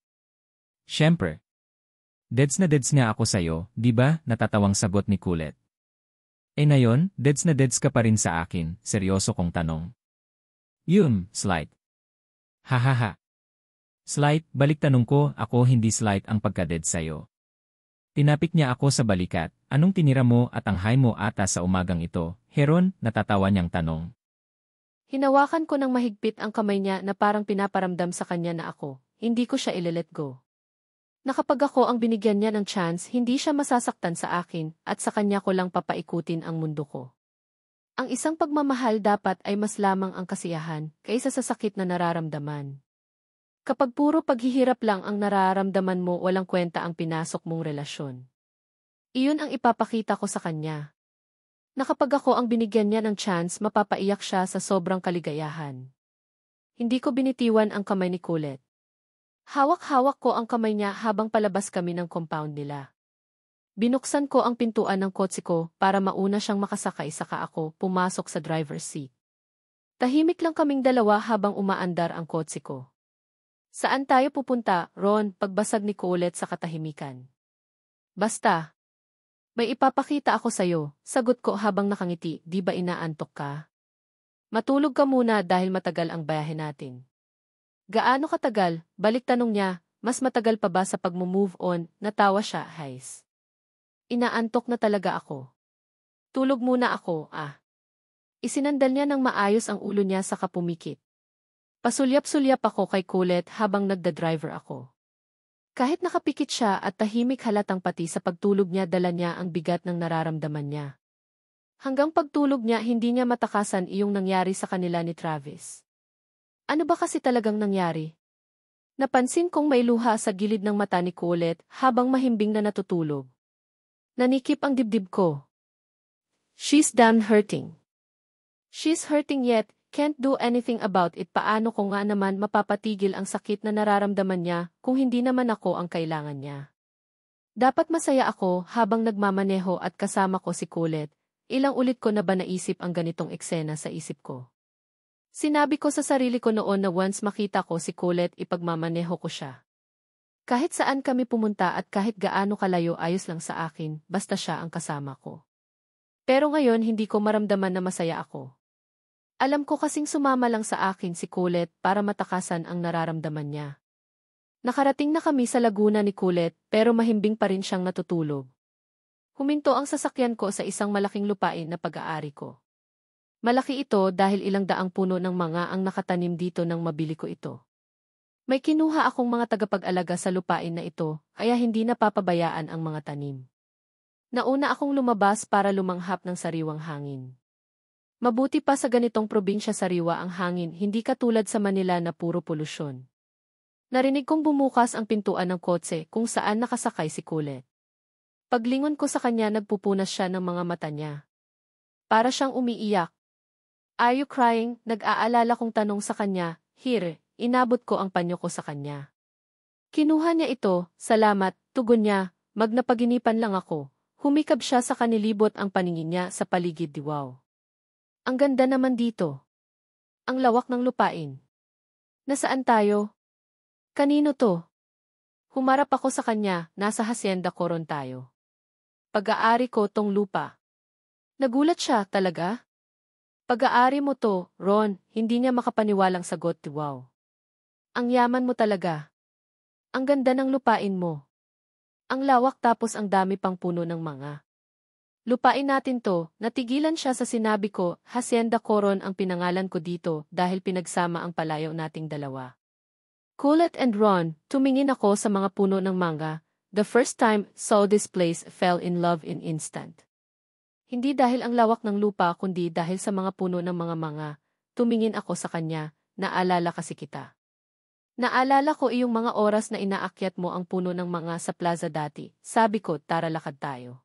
Siyempre. Deads na deads nga ako sa'yo, di ba? Natatawang sagot ni Kulet. Ngayon, deads na deads ka pa rin sa akin, seryoso kong tanong. Yun, slight. Hahaha. Slight, balik tanong ko, ako hindi slight ang pagka-dead sa'yo. Tinapik niya ako sa balikat, anong tinira mo at ang high mo ata sa umagang ito? Heron, natatawa niyang tanong. Hinawakan ko ng mahigpit ang kamay niya na parang pinaparamdam sa kanya na ako, hindi ko siya ile-let go. Na kapag ako ang binigyan niya ng chance, hindi siya masasaktan sa akin at sa kanya ko lang papaikutin ang mundo ko. Ang isang pagmamahal dapat ay mas lamang ang kasiyahan kaysa sa sakit na nararamdaman. Kapag puro paghihirap lang ang nararamdaman mo, walang kwenta ang pinasok mong relasyon. Iyon ang ipapakita ko sa kanya. Na kapag ako ang binigyan niya ng chance, mapapaiyak siya sa sobrang kaligayahan. Hindi ko binitiwan ang kamay ni Kulet. Hawak-hawak ko ang kamay niya habang palabas kami ng compound nila. Binuksan ko ang pintuan ng kotse ko para mauna siyang makasakay saka ako pumasok sa driver's seat. Tahimik lang kaming dalawa habang umaandar ang kotse ko. Saan tayo pupunta, Ron? Pagbasag ni Kulet sa katahimikan. Basta. May ipapakita ako sa'yo, sagot ko habang nakangiti, di ba inaantok ka? Matulog ka muna dahil matagal ang biyahe natin. Gaano katagal? Balik tanong niya, mas matagal pa ba sa pag-move on? Natawa siya, Hais. Inaantok na talaga ako. Tulog muna ako, Isinandal niya ng maayos ang ulo niya sa kapumikit. Pasulyap-sulyap ako kay Kulet habang nagda-driver ako. Kahit nakapikit siya at tahimik halatang pati sa pagtulog niya dala niya ang bigat ng nararamdaman niya. Hanggang pagtulog niya hindi niya matakasan iyong nangyari sa kanila ni Travis. Ano ba kasi talagang nangyari? Napansin kong may luha sa gilid ng mata ni Kulet habang mahimbing na natutulog. Nanikip ang dibdib ko. She's done hurting. She's hurting yet, can't do anything about it. Paano ko nga naman mapapatigil ang sakit na nararamdaman niya kung hindi naman ako ang kailangan niya? Dapat masaya ako habang nagmamaneho at kasama ko si Kulet. Ilang ulit ko na ba naisip ang ganitong eksena sa isip ko? Sinabi ko sa sarili ko noon na once makita ko si Kulet ipagmamaneho ko siya. Kahit saan kami pumunta at kahit gaano kalayo ayos lang sa akin, basta siya ang kasama ko. Pero ngayon hindi ko maramdaman na masaya ako. Alam ko kasing sumama lang sa akin si Kulet para matakasan ang nararamdaman niya. Nakarating na kami sa Laguna ni Kulet pero mahimbing pa rin siyang natutulog. Huminto ang sasakyan ko sa isang malaking lupain na pag-aari ko. Malaki ito dahil ilang daang puno ng mga ang nakatanim dito nang mabili ko ito. May kinuha akong mga tagapag-alaga sa lupain na ito, kaya hindi napapabayaan ang mga tanim. Nauna akong lumabas para lumanghap ng sariwang hangin. Mabuti pa sa ganitong probinsya sariwa ang hangin, hindi katulad sa Manila na puro polusyon. Narinig kong bumukas ang pintuan ng kotse kung saan nakasakay si Kulet. Paglingon ko sa kanya nagpupunas siya ng mga mata niya. Para siyang umiiyak. Are you crying? Nag-aalala kong tanong sa kanya. Here, inabot ko ang panyo ko sa kanya. Kinuha niya ito, salamat, tugon niya, magnapaginipan lang ako. Humikab siya sa kanilibot ang paningin niya sa paligid. Wow. Ang ganda naman dito. Ang lawak ng lupain. Nasaan tayo? Kanino to? Humarap ako sa kanya, nasa hacienda ko ron tayo. Pag-aari ko tong lupa. Nagulat siya, talaga? Pag-aari mo to, Ron, hindi niya makapaniwalang sagot. Wow. Ang yaman mo talaga. Ang ganda ng lupain mo. Ang lawak tapos ang dami pang puno ng mga. Lupain natin to, natigilan siya sa sinabi ko, Hacienda Coron ang pinangalan ko dito dahil pinagsama ang palayaw nating dalawa. Kulet and Ron, tumingin ako sa mga puno ng mangga. The first time saw this place fell in love in instant. Hindi dahil ang lawak ng lupa kundi dahil sa mga puno ng mga manga, tumingin ako sa kanya, naalala kasi kita. Naalala ko iyong mga oras na inaakyat mo ang puno ng mga sa plaza dati, sabi ko tara lakad tayo.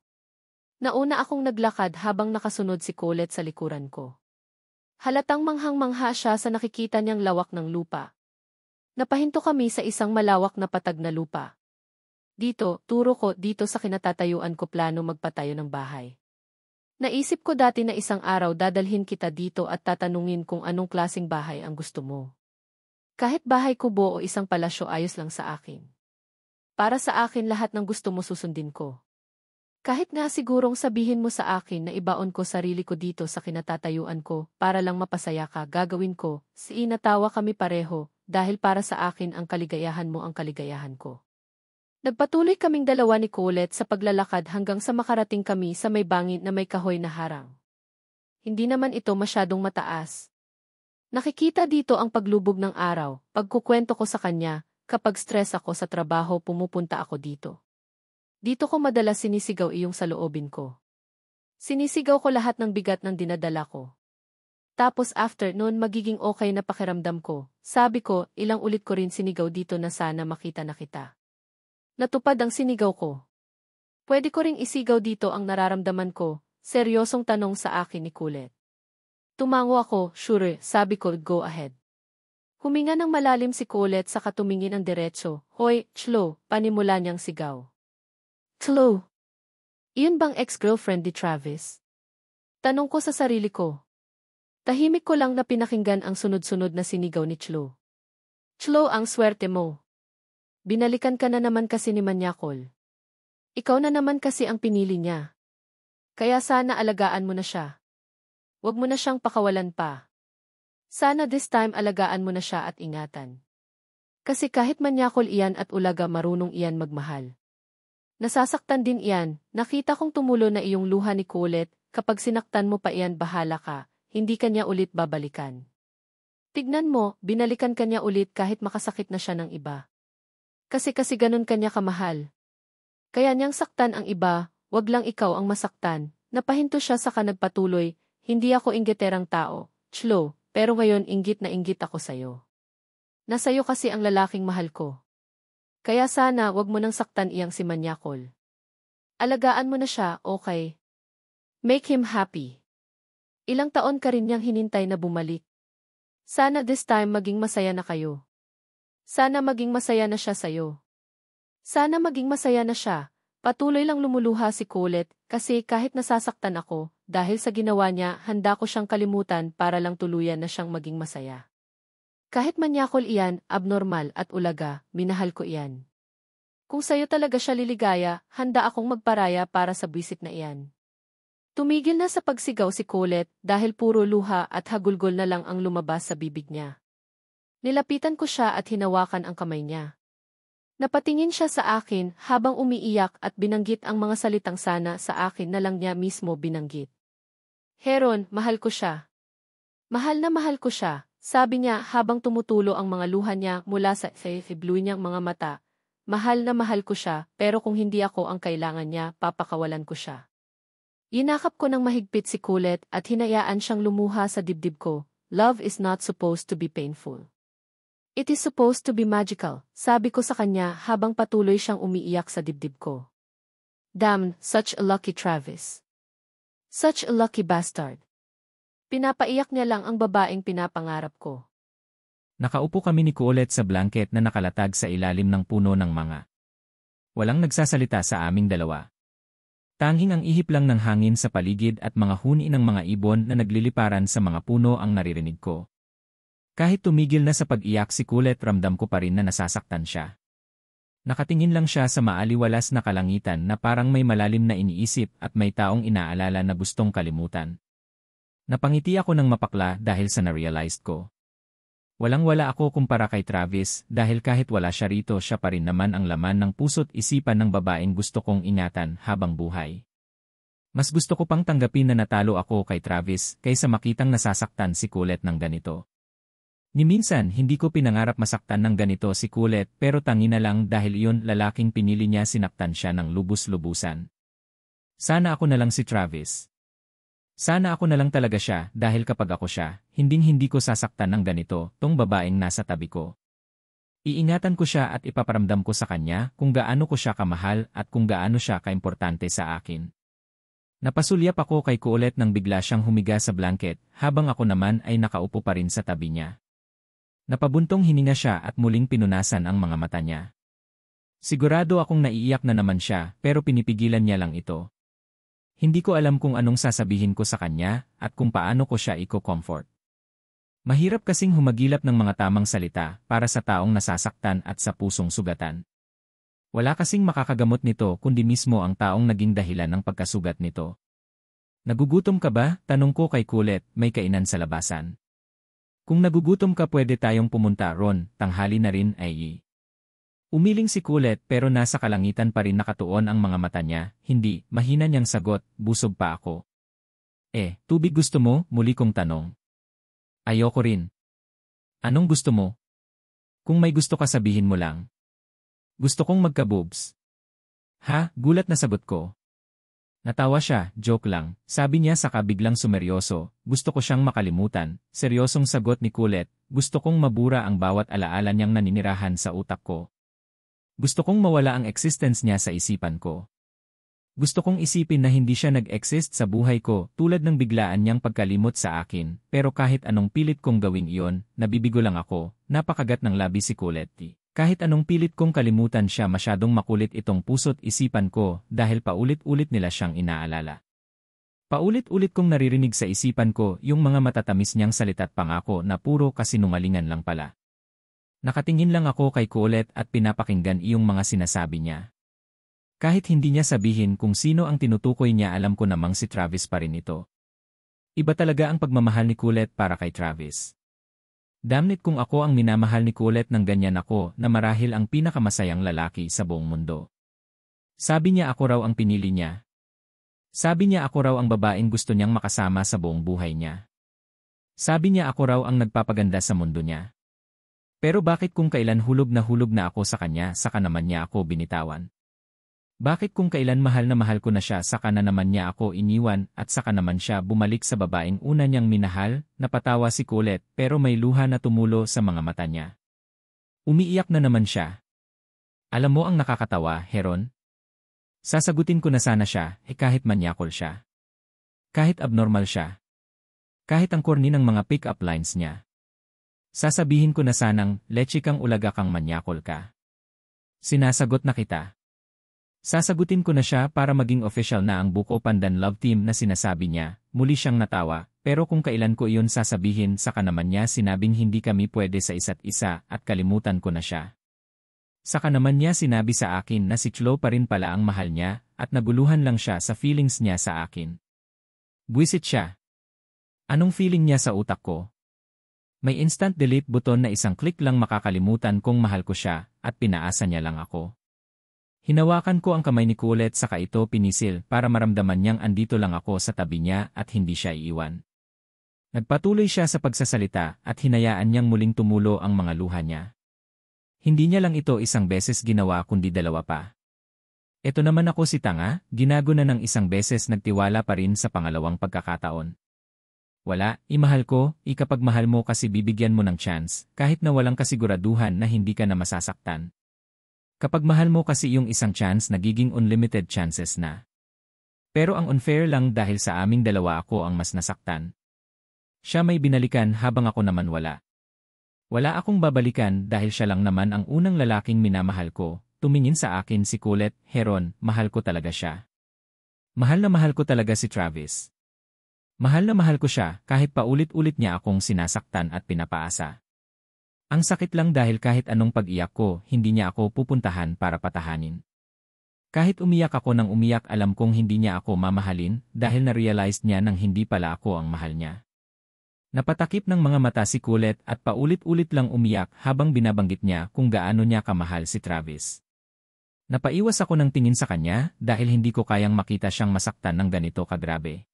Nauna akong naglakad habang nakasunod si Kulet sa likuran ko. Halatang manghang-mangha siya sa nakikita niyang lawak ng lupa. Napahinto kami sa isang malawak na patag na lupa. Dito, turo ko dito sa kinatatayuan ko plano magpatayo ng bahay. Naisip ko dati na isang araw dadalhin kita dito at tatanungin kung anong klaseng bahay ang gusto mo. Kahit bahay kubo o isang palasyo ayos lang sa akin. Para sa akin lahat ng gusto mo susundin ko. Kahit nga sigurong sabihin mo sa akin na ibaon ko sarili ko dito sa kinatatayuan ko para lang mapasaya ka, gagawin ko. Natawa kami pareho dahil para sa akin ang kaligayahan mo ang kaligayahan ko. Nagpatuloy kaming dalawa ni Colette sa paglalakad hanggang sa makarating kami sa may bangin na may kahoy na harang. Hindi naman ito masyadong mataas. Nakikita dito ang paglubog ng araw. Pagkukwento ko sa kanya, kapag stress ako sa trabaho pumupunta ako dito. Dito ko madalas sinisigaw iyong saloobin ko. Sinisigaw ko lahat ng bigat ng dinadala ko. Tapos after noon magiging okay na pakiramdam ko. Sabi ko, ilang ulit ko rin sinigaw dito na sana makita na kita. Natupad ang sinigaw ko. Pwede ko ring isigaw dito ang nararamdaman ko, seryosong tanong sa akin ni Colette. Tumango ako, sure, sabi ko, go ahead. Huminga ng malalim si Colette saka tumingin ang diretso. Hoy, Chloe, panimula niyang sigaw. Chloe, iyon bang ex-girlfriend ni Travis? Tanong ko sa sarili ko. Tahimik ko lang na pinakinggan ang sunod-sunod na sinigaw ni Chloe. Chloe, ang swerte mo. Binalikan ka na naman kasi ni Manyakol. Ikaw na naman kasi ang pinili niya. Kaya sana alagaan mo na siya. Huwag mo na siyang pakawalan pa. Sana this time alagaan mo na siya at ingatan. Kasi kahit Manyakol iyan at ulaga marunong iyan magmahal. Nasasaktan din iyan, nakita kong tumulo na iyong luha ni Colette, kapag sinaktan mo pa iyan bahala ka, hindi kanya ulit babalikan. Tignan mo, binalikan kanya ulit kahit makasakit na siya ng iba. Kasi ganun kanya kamahal. Kaya niyang saktan ang iba, wag lang ikaw ang masaktan, napahinto siya saka nagpatuloy, hindi ako inggiterang tao, Chloe, pero ngayon inggit na inggit ako sayo. Nasayo kasi ang lalaking mahal ko. Kaya sana wag mo nang saktan iyang si Manyakol. Alagaan mo na siya, okay? Make him happy. Ilang taon ka rin niyang hinintay na bumalik. Sana this time maging masaya na kayo. Sana maging masaya na siya sayo. Sana maging masaya na siya. Patuloy lang lumuluha si Colette kasi kahit nasasaktan ako, dahil sa ginawa niya, handa ko siyang kalimutan para lang tuluyan na siyang maging masaya. Kahit Manyakol iyan, abnormal at ulaga, minahal ko iyan. Kung sayo talaga siya liligaya, handa akong magparaya para sa bisit na iyan. Tumigil na sa pagsigaw si Colette dahil puro luha at hagulgol na lang ang lumabas sa bibig niya. Nilapitan ko siya at hinawakan ang kamay niya. Napatingin siya sa akin habang umiiyak at binanggit ang mga salitang sana sa akin na lang niya mismo binanggit. Heron, mahal ko siya. Mahal na mahal ko siya. Sabi niya habang tumutulo ang mga luha niya mula sa blue niyang mga mata. Mahal na mahal ko siya, pero kung hindi ako ang kailangan niya, papakawalan ko siya. Inakap ko ng mahigpit si Colette at hinayaan siyang lumuha sa dibdib ko. Love is not supposed to be painful. It is supposed to be magical, sabi ko sa kanya habang patuloy siyang umiiyak sa dibdib ko. Damn, such a lucky Travis. Such a lucky bastard. Pinapaiyak niya lang ang babaeng pinapangarap ko. Nakaupo kami ni Colette sa blanket na nakalatag sa ilalim ng puno ng manga. Walang nagsasalita sa aming dalawa. Tanging ang ihip lang ng hangin sa paligid at mga huni ng mga ibon na nagliliparan sa mga puno ang naririnig ko. Kahit tumigil na sa pag-iyak si Colette, ramdam ko pa rin na nasasaktan siya. Nakatingin lang siya sa maaliwalas na kalangitan na parang may malalim na iniisip at may taong inaalala na gustong kalimutan. Napangiti ako ng mapakla dahil sa na-realized ko. Walang-wala ako kumpara kay Travis dahil kahit wala siya rito siya pa rin naman ang laman ng puso't isipan ng babaeng gusto kong ingatan habang buhay. Mas gusto ko pang tanggapin na natalo ako kay Travis kaysa makitang nasasaktan si Colette ng ganito. Ni minsan hindi ko pinangarap masaktan ng ganito si Colette pero tangi na lang dahil iyon lalaking pinili niya sinaktan siya ng lubus-lubusan. Sana ako na lang si Travis. Sana ako na lang talaga siya dahil kapag ako siya, hinding-hindi ko sasaktan ng ganito, tong babaeng nasa tabi ko. Iingatan ko siya at ipaparamdam ko sa kanya kung gaano ko siya kamahal at kung gaano siya kaimportante sa akin. Napasulyap ako kay Colette nang bigla siyang humiga sa blanket habang ako naman ay nakaupo pa rin sa tabi niya. Napabuntong hininga siya at muling pinunasan ang mga mata niya. Sigurado akong naiiyak na naman siya pero pinipigilan niya lang ito. Hindi ko alam kung anong sasabihin ko sa kanya at kung paano ko siya i-comfort. Mahirap kasing humagilap ng mga tamang salita para sa taong nasasaktan at sa pusong sugatan. Wala kasing makakagamot nito kundi mismo ang taong naging dahilan ng pagkasugat nito. Nagugutom ka ba? Tanong ko kay Kulit, may kainan sa labasan. Kung nagugutom ka pwede tayong pumunta ron, tanghali na rin ay. Umiling si Kulit pero nasa kalangitan pa rin nakatuon ang mga mata niya, hindi, mahina niyang sagot, busog pa ako. Tubig gusto mo? Muli kong tanong. Ayoko rin. Anong gusto mo? Kung may gusto ka sabihin mo lang. Gusto kong magka-boobs. Ha? Gulat na sagot ko. Natawa siya, joke lang. Sabi niya saka biglang sumeryoso, gusto ko siyang makalimutan. Seryosong sagot ni Kulit, gusto kong mabura ang bawat alaala niyang naninirahan sa utak ko. Gusto kong mawala ang existence niya sa isipan ko. Gusto kong isipin na hindi siya nag-exist sa buhay ko tulad ng biglaan niyang pagkalimot sa akin, pero kahit anong pilit kong gawin iyon, nabibigo lang ako, napakagat ng labi si Kulit. Kahit anong pilit kong kalimutan siya masyadong makulit itong puso't isipan ko dahil paulit-ulit nila siyang inaalala. Paulit-ulit kong naririnig sa isipan ko yung mga matatamis niyang salita't pangako na puro kasinungalingan lang pala. Nakatingin lang ako kay Kulit at pinapakinggan iyong mga sinasabi niya. Kahit hindi niya sabihin kung sino ang tinutukoy niya alam ko namang si Travis pa rin ito. Iba talaga ang pagmamahal ni Kulit para kay Travis. Damnit kung ako ang minamahal ni Kulit ng ganyan ako na marahil ang pinakamasayang lalaki sa buong mundo. Sabi niya ako raw ang pinili niya. Sabi niya ako raw ang babaeng gusto niyang makasama sa buong buhay niya. Sabi niya ako raw ang nagpapaganda sa mundo niya. Pero bakit kung kailan hulog na ako sa kanya saka naman niya ako binitawan? Bakit kung kailan mahal na mahal ko na siya saka na naman niya ako iniwan at saka naman siya bumalik sa babaeng una niyang minahal? Napatawa si Kulit pero may luha na tumulo sa mga mata niya. Umiiyak na naman siya. Alam mo ang nakakatawa, Heron? Sasagutin ko na sana siya, kahit manyakol siya. Kahit abnormal siya. Kahit ang corny ng mga pick-up lines niya. Sasabihin ko na sanang, leche kang ulaga kang manyakol ka. Sinasagot na kita. Sasagutin ko na siya para maging official na ang Buko Pandan Love Team na sinasabi niya, muli siyang natawa, pero kung kailan ko iyon sasabihin saka naman niya sinabing hindi kami pwede sa isa't isa at kalimutan ko na siya. Saka naman niya sinabi sa akin na si Chloe pa rin pala ang mahal niya at naguluhan lang siya sa feelings niya sa akin. Buwisit siya. Anong feeling niya sa utak ko? May instant delete button na isang click lang makakalimutan kung mahal ko siya at pinaasa niya lang ako. Hinawakan ko ang kamay ni Kulit saka ito pinisil para maramdaman niyang andito lang ako sa tabi niya at hindi siya iiwan. Nagpatuloy siya sa pagsasalita at hinayaan niyang muling tumulo ang mga luha niya. Hindi niya lang ito isang beses ginawa kundi dalawa pa. Eto naman ako si tanga, ginago na ng isang beses nagtiwala pa rin sa pangalawang pagkakataon. Wala, imahal ko, kapag mahal mo kasi bibigyan mo ng chance, kahit na walang kasiguraduhan na hindi ka na masasaktan. Kapag mahal mo kasi yung isang chance nagiging unlimited chances na. Pero ang unfair lang dahil sa aming dalawa ako ang mas nasaktan. Siya may binalikan habang ako naman wala. Wala akong babalikan dahil siya lang naman ang unang lalaking minamahal ko. Tumingin sa akin si Kulit, Heron, mahal ko talaga siya. Mahal na mahal ko talaga si Travis. Mahal na mahal ko siya kahit paulit-ulit niya akong sinasaktan at pinapaasa. Ang sakit lang dahil kahit anong pag-iyak ko, hindi niya ako pupuntahan para patahanin. Kahit umiyak ako ng umiyak alam kong hindi niya ako mamahalin dahil na-realize niya nang hindi pala ako ang mahal niya. Napatakip ng mga mata si Kulit at paulit-ulit lang umiyak habang binabanggit niya kung gaano niya kamahal si Travis. Napaiwas ako ng tingin sa kanya dahil hindi ko kayang makita siyang masaktan ng ganito kagrabe.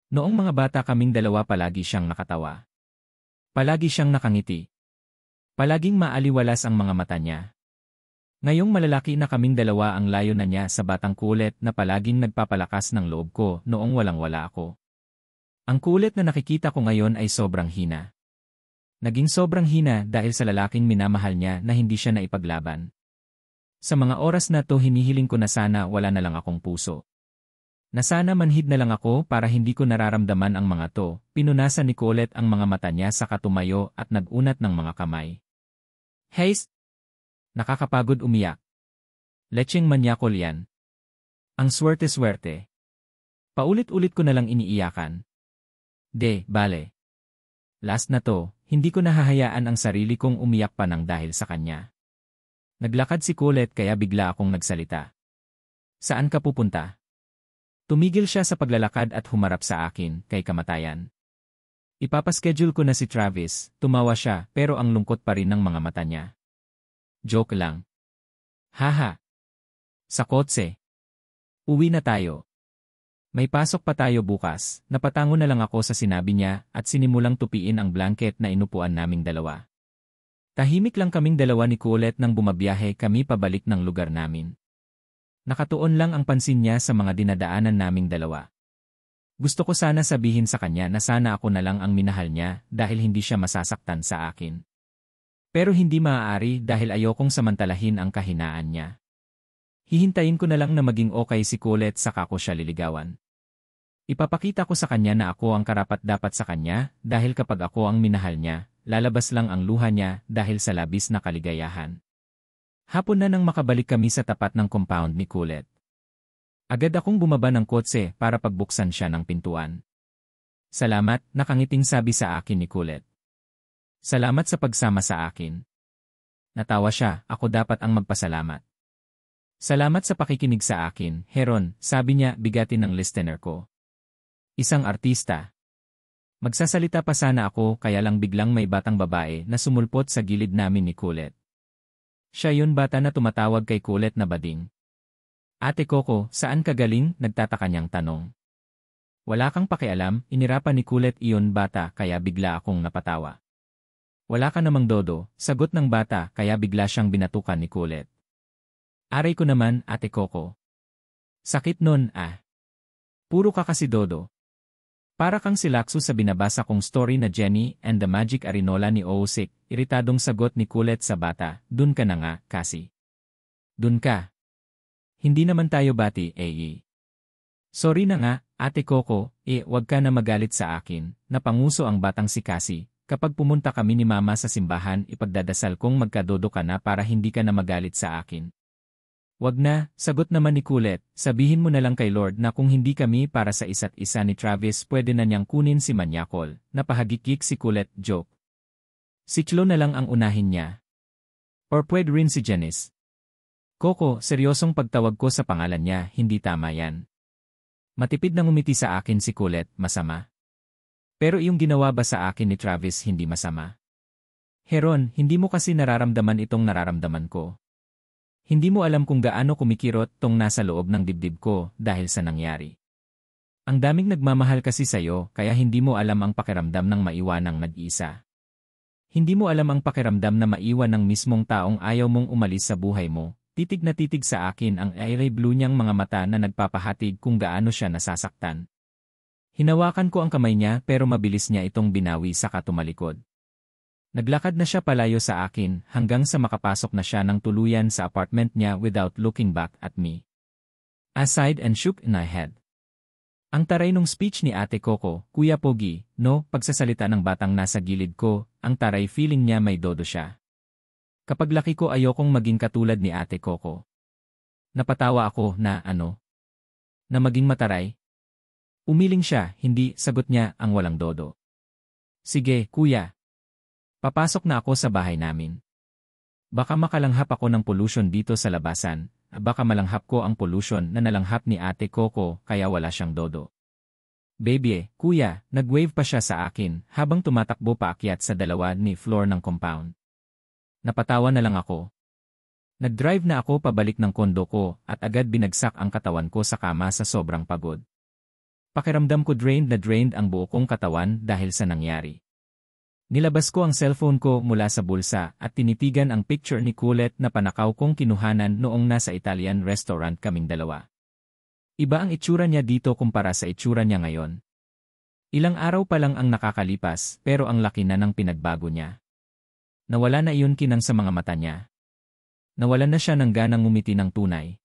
Noong mga bata kaming dalawa palagi siyang nakatawa. Palagi siyang nakangiti. Palaging maaliwalas ang mga mata niya. Ngayong malalaki na kaming dalawa ang layo na niya sa batang Kulit na palaging nagpapalakas ng loob ko noong walang-wala ako. Ang Kulit na nakikita ko ngayon ay sobrang hina. Naging sobrang hina dahil sa lalaking minamahal niya na hindi siya naipaglaban. Sa mga oras na to hinihiling ko na sana wala na lang akong puso. Na sana manhid na lang ako para hindi ko nararamdaman ang mga to. Pinunasan ni Kulit ang mga mata niya sa katumayo at nag-unat ng mga kamay. Haste! Nakakapagod umiyak. Lecheng manyakol yan. Ang swerte-swerte. Paulit-ulit ko na lang iniiyakan. Bale. Last na to, hindi ko nahahayaan ang sarili kong umiyak pa ng dahil sa kanya. Naglakad si Colette kaya bigla akong nagsalita. Saan ka pupunta? Tumigil siya sa paglalakad at humarap sa akin, kay kamatayan. Ipapaschedule ko na si Travis, tumawa siya pero ang lungkot pa rin ng mga mata niya. Joke lang. Haha. Sa kotse. Uwi na tayo. May pasok pa tayo bukas, napatango na lang ako sa sinabi niya at sinimulang tupiin ang blanket na inupuan naming dalawa. Tahimik lang kaming dalawa ni Colette nang bumabiyahe kami pabalik ng lugar namin. Nakatuon lang ang pansin niya sa mga dinadaanan naming dalawa. Gusto ko sana sabihin sa kanya na sana ako na lang ang minahal niya dahil hindi siya masasaktan sa akin. Pero hindi maaari dahil ayokong samantalahin ang kahinaan niya. Hihintayin ko na lang na maging okay si Colette saka ko siya liligawan. Ipapakita ko sa kanya na ako ang karapat-dapat sa kanya dahil kapag ako ang minahal niya, lalabas lang ang luha niya dahil sa labis na kaligayahan. Hapon na nang makabalik kami sa tapat ng compound ni Colette. Agad akong bumaba ng kotse para pagbuksan siya ng pintuan. Salamat, nakangiting sabi sa akin ni Colette. Salamat sa pagsama sa akin. Natawa siya, ako dapat ang magpasalamat. Salamat sa pakikinig sa akin, Heron, sabi niya bigatin ng listener ko. Isang artista. Magsasalita pa sana ako kaya lang biglang may batang babae na sumulpot sa gilid namin ni Colette. Siya yun bata na tumatawag kay Colette na bading. Ate Coco, saan ka galing? Nagtataka niyang tanong. Wala kang pakialam, inirapan ni Colette iyon bata kaya bigla akong napatawa. Wala ka namang dodo, sagot ng bata kaya bigla siyang binatukan ni Colette. Aray ko naman, Ate Coco. Sakit nun, ah. Puro ka kasi dodo. Para kang si Laksu sa binabasa kong story na Jenny and the Magic Arinola ni Ousik, iritadong sagot ni Colette sa bata, dun ka na nga, kasi. Dun ka. Hindi naman tayo bati, eh. Sorry na nga, Ate Coco, wag ka na magalit sa akin, napanguso ang batang si Cassie. Kapag pumunta kami ni Mama sa simbahan, ipagdadasal kong magkadodo ka na para hindi ka na magalit sa akin. Wag na, sagot naman ni Colette, sabihin mo na lang kay Lord na kung hindi kami para sa isa't isa ni Travis pwede na niyang kunin si Manyakol, napahagikik si Colette, joke. Si Chlo na lang ang unahin niya. Or pwede rin si Janice. Coco, seryosong pagtawag ko sa pangalan niya, hindi tama yan. Matipid na ngumiti sa akin si Colette, masama. Pero iyong ginawa ba sa akin ni Travis hindi masama? Heron, hindi mo kasi nararamdaman itong nararamdaman ko. Hindi mo alam kung gaano kumikirot tong nasa loob ng dibdib ko dahil sa nangyari. Ang daming nagmamahal kasi sa'yo kaya hindi mo alam ang pakiramdam ng maiwanang nag-isa. Hindi mo alam ang pakiramdam na maiwan ng mismong taong ayaw mong umalis sa buhay mo. Titig na titig sa akin ang iray blue niyang mga mata na nagpapahatid kung gaano siya nasasaktan. Hinawakan ko ang kamay niya pero mabilis niya itong binawi saka tumalikod. Naglakad na siya palayo sa akin hanggang sa makapasok na siya ng tuluyan sa apartment niya without looking back at me. I sighed and shook my head. Ang taray nung speech ni Ate Coco, Kuya Pogi, no, pagsasalita ng batang nasa gilid ko, ang taray feeling niya may dodo siya. Kapag laki ko ayokong maging katulad ni Ate Coco. Napatawa ako na na maging mataray. Umiling siya, hindi, sagot niya, ang walang dodo. Sige, kuya. Papasok na ako sa bahay namin. Baka makalanghap ako ng pollution dito sa labasan, baka malanghap ko ang pollution na nalanghap ni Ate Coco kaya wala siyang dodo. Baby, kuya, nag-wave pa siya sa akin habang tumatakbo paakyat sa dalawa ni floor ng compound. Napatawa na lang ako. Nag-drive na ako pabalik ng kondo ko at agad binagsak ang katawan ko sa kama sa sobrang pagod. Pakiramdam ko drained na drained ang buo kong katawan dahil sa nangyari. Nilabas ko ang cellphone ko mula sa bulsa at tinitigan ang picture ni Colette na panakaw kong kinuhanan noong nasa Italian restaurant kaming dalawa. Iba ang itsura niya dito kumpara sa itsura niya ngayon. Ilang araw pa lang ang nakakalipas pero ang laki na ng pinagbago niya. Nawala na iyon kinang sa mga mata niya. Nawalan na siya ng ganang ngumiti ng tunay.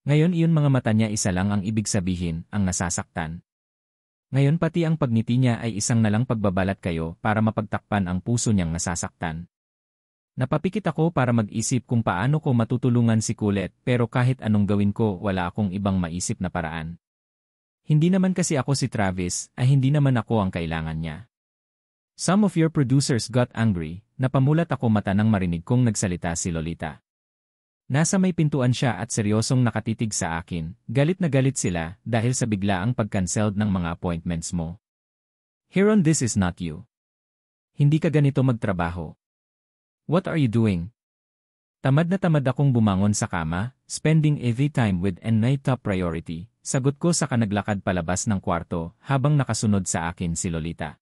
Ngayon iyon mga mata niya isa lang ang ibig sabihin, ang nasasaktan. Ngayon pati ang pagngiti niya ay isang nalang pagbabalat kayo para mapagtakpan ang puso niyang nasasaktan. Napapikit ako para mag-isip kung paano ko matutulungan si Colette pero kahit anong gawin ko wala akong ibang maisip na paraan. Hindi naman kasi ako si Travis, ay hindi naman ako ang kailangan niya. Some of your producers got angry, napamulat ako mata nang marinig kong nagsalita si Lolita. Nasa may pintuan siya at seryosong nakatitig sa akin, galit na galit sila dahil sa biglaang pag-cancelled ng mga appointments mo. Heron, this is not you. Hindi ka ganito magtrabaho. What are you doing? Tamad na tamad akong bumangon sa kama, spending every time with my top priority. Sagot ko sa kanaglakad palabas ng kwarto habang nakasunod sa akin si Lolita.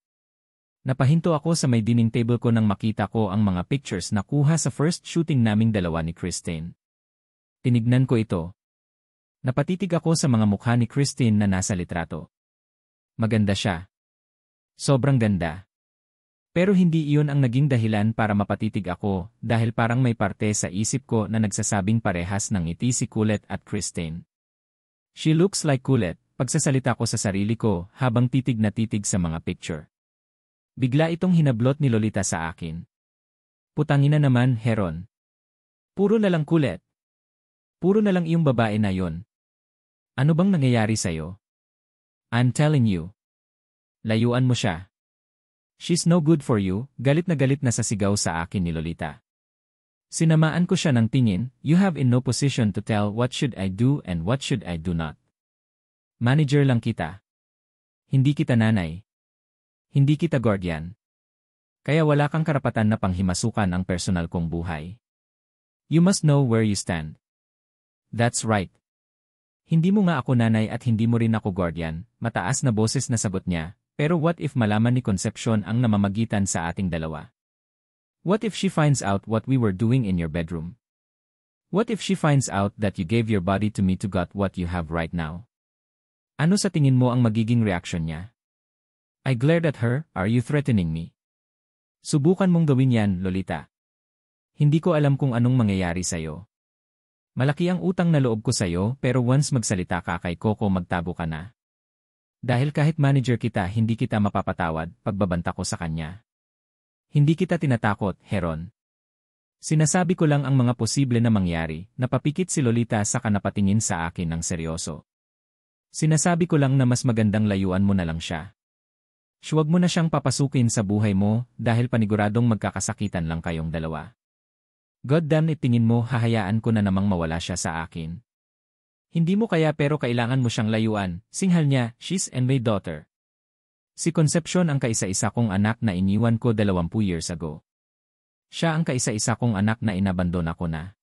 Napahinto ako sa may dining table ko nang makita ko ang mga pictures na kuha sa first shooting naming dalawa ni Christine. Tinignan ko ito. Napatitig ako sa mga mukha ni Christine na nasa litrato. Maganda siya. Sobrang ganda. Pero hindi iyon ang naging dahilan para mapatitig ako dahil parang may parte sa isip ko na nagsasabing parehas ng ngiti si Colette at Christine. She looks like Colette, pagsasalita ko sa sarili ko habang titig na titig sa mga picture. Bigla itong hinablot ni Lolita sa akin. Putangina naman, Heron. Puro na lang Colette. Puro na lang iyong babae na yon. Ano bang nangyayari sa'yo? I'm telling you. Layuan mo siya. She's no good for you, galit na sa sigaw sa akin ni Lolita. Sinamaan ko siya ng tingin, you have in no position to tell what should I do and what should I do not. Manager lang kita. Hindi kita nanay. Hindi kita guardian. Kaya wala kang karapatan na panghimasukan ang personal kong buhay. You must know where you stand. That's right. Hindi mo nga ako nanay at hindi mo rin ako guardian, mataas na boses na sagot niya, pero what if malaman ni Concepcion ang namamagitan sa ating dalawa? What if she finds out what we were doing in your bedroom? What if she finds out that you gave your body to me to get what you have right now? Ano sa tingin mo ang magiging reaction niya? I glared at her, are you threatening me? Subukan mong gawin yan, Lolita. Hindi ko alam kung anong mangyayari sa'yo. Malaki ang utang na loob ko sa'yo pero once magsalita ka kay Coco magtago ka na. Dahil kahit manager kita hindi kita mapapatawad pagbabanta ko sa kanya. Hindi kita tinatakot, Heron. Sinasabi ko lang ang mga posible na mangyari, napapikit si Lolita sa kanapatingin sa akin ng seryoso. Sinasabi ko lang na mas magandang layuan mo na lang siya. Huwag mo na siyang papasukin sa buhay mo dahil paniguradong magkakasakitan lang kayong dalawa. God damn it, tingin mo hahayaan ko na namang mawala siya sa akin. Hindi mo kaya pero kailangan mo siyang layuan, singhal niya, she's and my daughter. Si Concepcion ang kaisa-isa kong anak na iniwan ko 20 years ago. Siya ang kaisa-isa kong anak na inabandona ko na.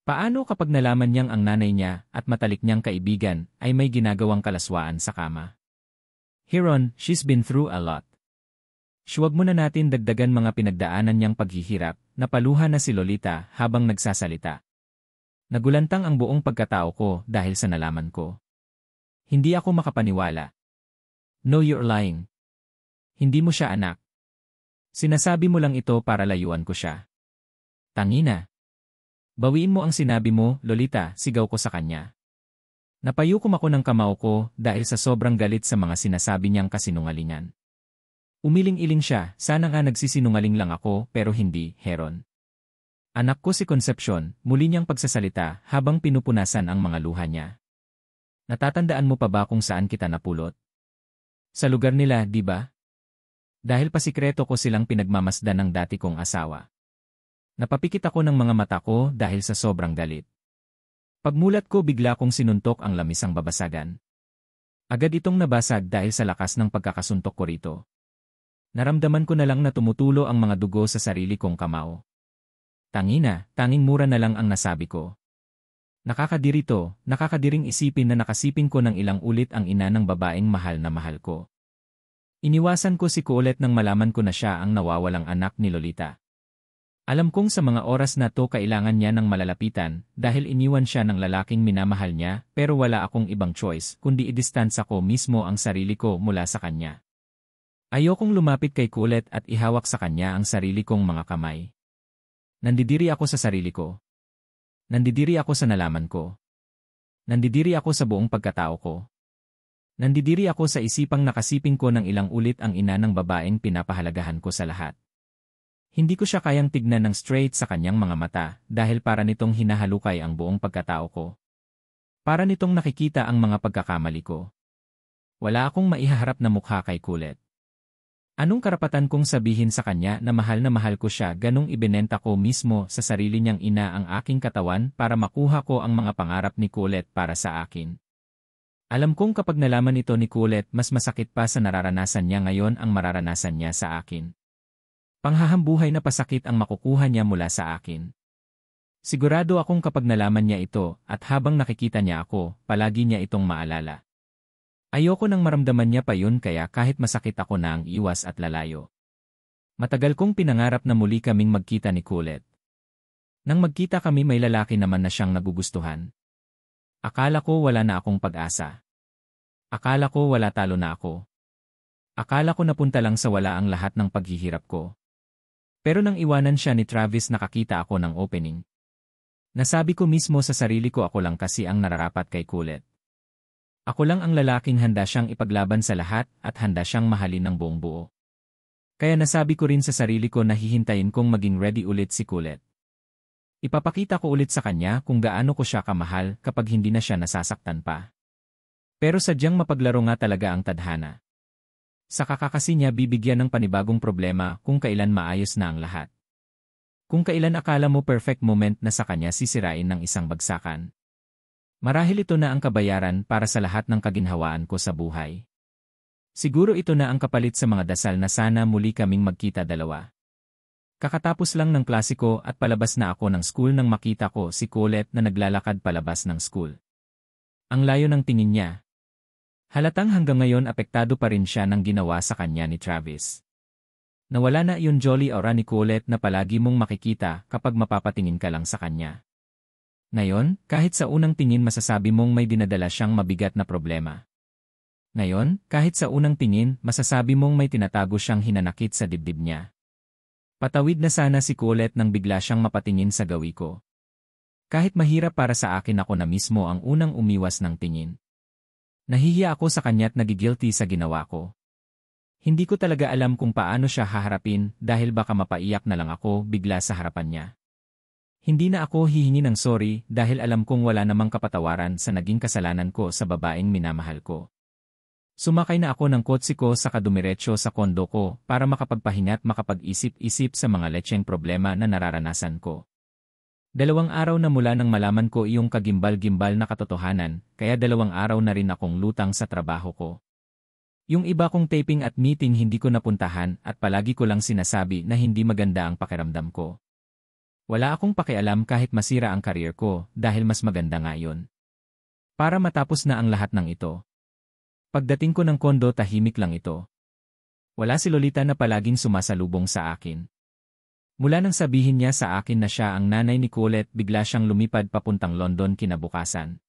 Paano kapag nalaman niyang ang nanay niya at matalik niyang kaibigan ay may ginagawang kalaswaan sa kama? Heron, she's been through a lot. Huwag mo na natin dagdagan mga pinagdaanan niyang paghihirap, napaluha na si Lolita habang nagsasalita. Nagulantang ang buong pagkatao ko dahil sa nalaman ko. Hindi ako makapaniwala. No, you're lying. Hindi mo siya anak. Sinasabi mo lang ito para layuan ko siya. Tangina. Bawiin mo ang sinabi mo, Lolita, sigaw ko sa kanya. Napayukom ako ng kamao ko dahil sa sobrang galit sa mga sinasabi niyang kasinungalingan. Umiling-iling siya, sana nga nagsisinungaling lang ako pero hindi, Heron. Anak ko si Concepcion, muli niyang pagsasalita habang pinupunasan ang mga luha niya. Natatandaan mo pa ba kung saan kita napulot? Sa lugar nila, di ba? Dahil pasikreto ko silang pinagmamasdan ng dati kong asawa. Napapikit ako ng mga mata ko dahil sa sobrang galit. Pagmulat ko bigla kong sinuntok ang lamisang babasagan. Agad itong nabasag dahil sa lakas ng pagkakasuntok ko rito. Naramdaman ko na lang na tumutulo ang mga dugo sa sarili kong kamao. Tangina, tanging mura na lang ang nasabi ko. Nakakadirito, nakakadiring isipin na nakasiping ko ng ilang ulit ang ina ng babaeng mahal na mahal ko. Iniwasan ko si Colette nang malaman ko na siya ang nawawalang anak ni Lolita. Alam kong sa mga oras na to kailangan niya ng malalapitan dahil iniwan siya ng lalaking minamahal niya pero wala akong ibang choice kundi idistansa ko mismo ang sarili ko mula sa kanya. Ayokong lumapit kay Colette at ihawak sa kanya ang sarili kong mga kamay. Nandidiri ako sa sarili ko. Nandidiri ako sa nalaman ko. Nandidiri ako sa buong pagkatao ko. Nandidiri ako sa isipang nakasiping ko ng ilang ulit ang ina ng babaeng pinapahalagahan ko sa lahat. Hindi ko siya kayang tignan ng straight sa kanyang mga mata dahil para nitong hinahalukay ang buong pagkatao ko. Para nitong nakikita ang mga pagkakamali ko. Wala akong maihaharap na mukha kay Kulit. Anong karapatan kong sabihin sa kanya na mahal ko siya ganong ibinenta ko mismo sa sarili niyang ina ang aking katawan para makuha ko ang mga pangarap ni Kulit para sa akin? Alam kong kapag nalaman ito ni Kulit mas masakit pa sa nararanasan niya ngayon ang mararanasan niya sa akin. Panghahambuhay na pasakit ang makukuha niya mula sa akin. Sigurado akong kapag nalaman niya ito at habang nakikita niya ako, palagi niya itong maalala. Ayoko nang maramdaman niya pa yun kaya kahit masakit ako na ang iwas at lalayo. Matagal kong pinangarap na muli kaming magkita ni Kulit. Nang magkita kami may lalaki naman na siyang nagugustuhan. Akala ko wala na akong pag-asa. Akala ko wala talo na ako. Akala ko napunta lang sa wala ang lahat ng paghihirap ko. Pero nang iwanan siya ni Travis nakakita ako ng opening. Nasabi ko mismo sa sarili ko ako lang kasi ang nararapat kay Kulit. Ako lang ang lalaking handa siyang ipaglaban sa lahat at handa siyang mahalin ng buong buo. Kaya nasabi ko rin sa sarili ko na hihintayin kong maging ready ulit si Kulit. Ipapakita ko ulit sa kanya kung gaano ko siya kamahal kapag hindi na siya nasasaktan pa. Pero sadyang mapaglaro nga talaga ang tadhana. Sa kakakasi niya bibigyan ng panibagong problema kung kailan maayos na ang lahat. Kung kailan akala mo perfect moment na sa kanya sisirain ng isang bagsakan. Marahil ito na ang kabayaran para sa lahat ng kaginhawaan ko sa buhay. Siguro ito na ang kapalit sa mga dasal na sana muli kaming magkita dalawa. Kakatapos lang ng klase ko at palabas na ako ng school nang makita ko si Kulit na naglalakad palabas ng school. Ang layo ng tingin niya. Halatang hanggang ngayon apektado pa rin siya ng ginawa sa kanya ni Travis. Nawala na yung jolly aura ni Kulit na palagi mong makikita kapag mapapatingin ka lang sa kanya. Ngayon, kahit sa unang tingin masasabi mong may dinadala siyang mabigat na problema. Ngayon, kahit sa unang tingin masasabi mong may tinatago siyang hinanakit sa dibdib niya. Patawid na sana si Kulit nang bigla siyang mapatingin sa gawi ko. Kahit mahirap para sa akin ako na mismo ang unang umiwas ng tingin. Nahihiya ako sa kanya't nagigilty sa ginawa ko. Hindi ko talaga alam kung paano siya haharapin dahil baka mapaiyak na lang ako bigla sa harapan niya. Hindi na ako hihingi ng sorry dahil alam kong wala namang kapatawaran sa naging kasalanan ko sa babaeng minamahal ko. Sumakay na ako ng kotse ko sa kadumiretso sa kondo ko para makapagpahinga at makapag-isip-isip sa mga letseng problema na nararanasan ko. 2 araw na mula nang malaman ko iyong kagimbal-gimbal na katotohanan, kaya 2 araw na rin akong lutang sa trabaho ko. Yung iba kong taping at meeting hindi ko napuntahan at palagi ko lang sinasabi na hindi maganda ang pakiramdam ko. Wala akong pakialam kahit masira ang career ko dahil mas maganda nga yun. Para matapos na ang lahat ng ito. Pagdating ko ng kondo tahimik lang ito. Wala si Lolita na palaging sumasalubong sa akin. Mula nang sabihin niya sa akin na siya ang nanay ni Kulit bigla siyang lumipad papuntang London kinabukasan.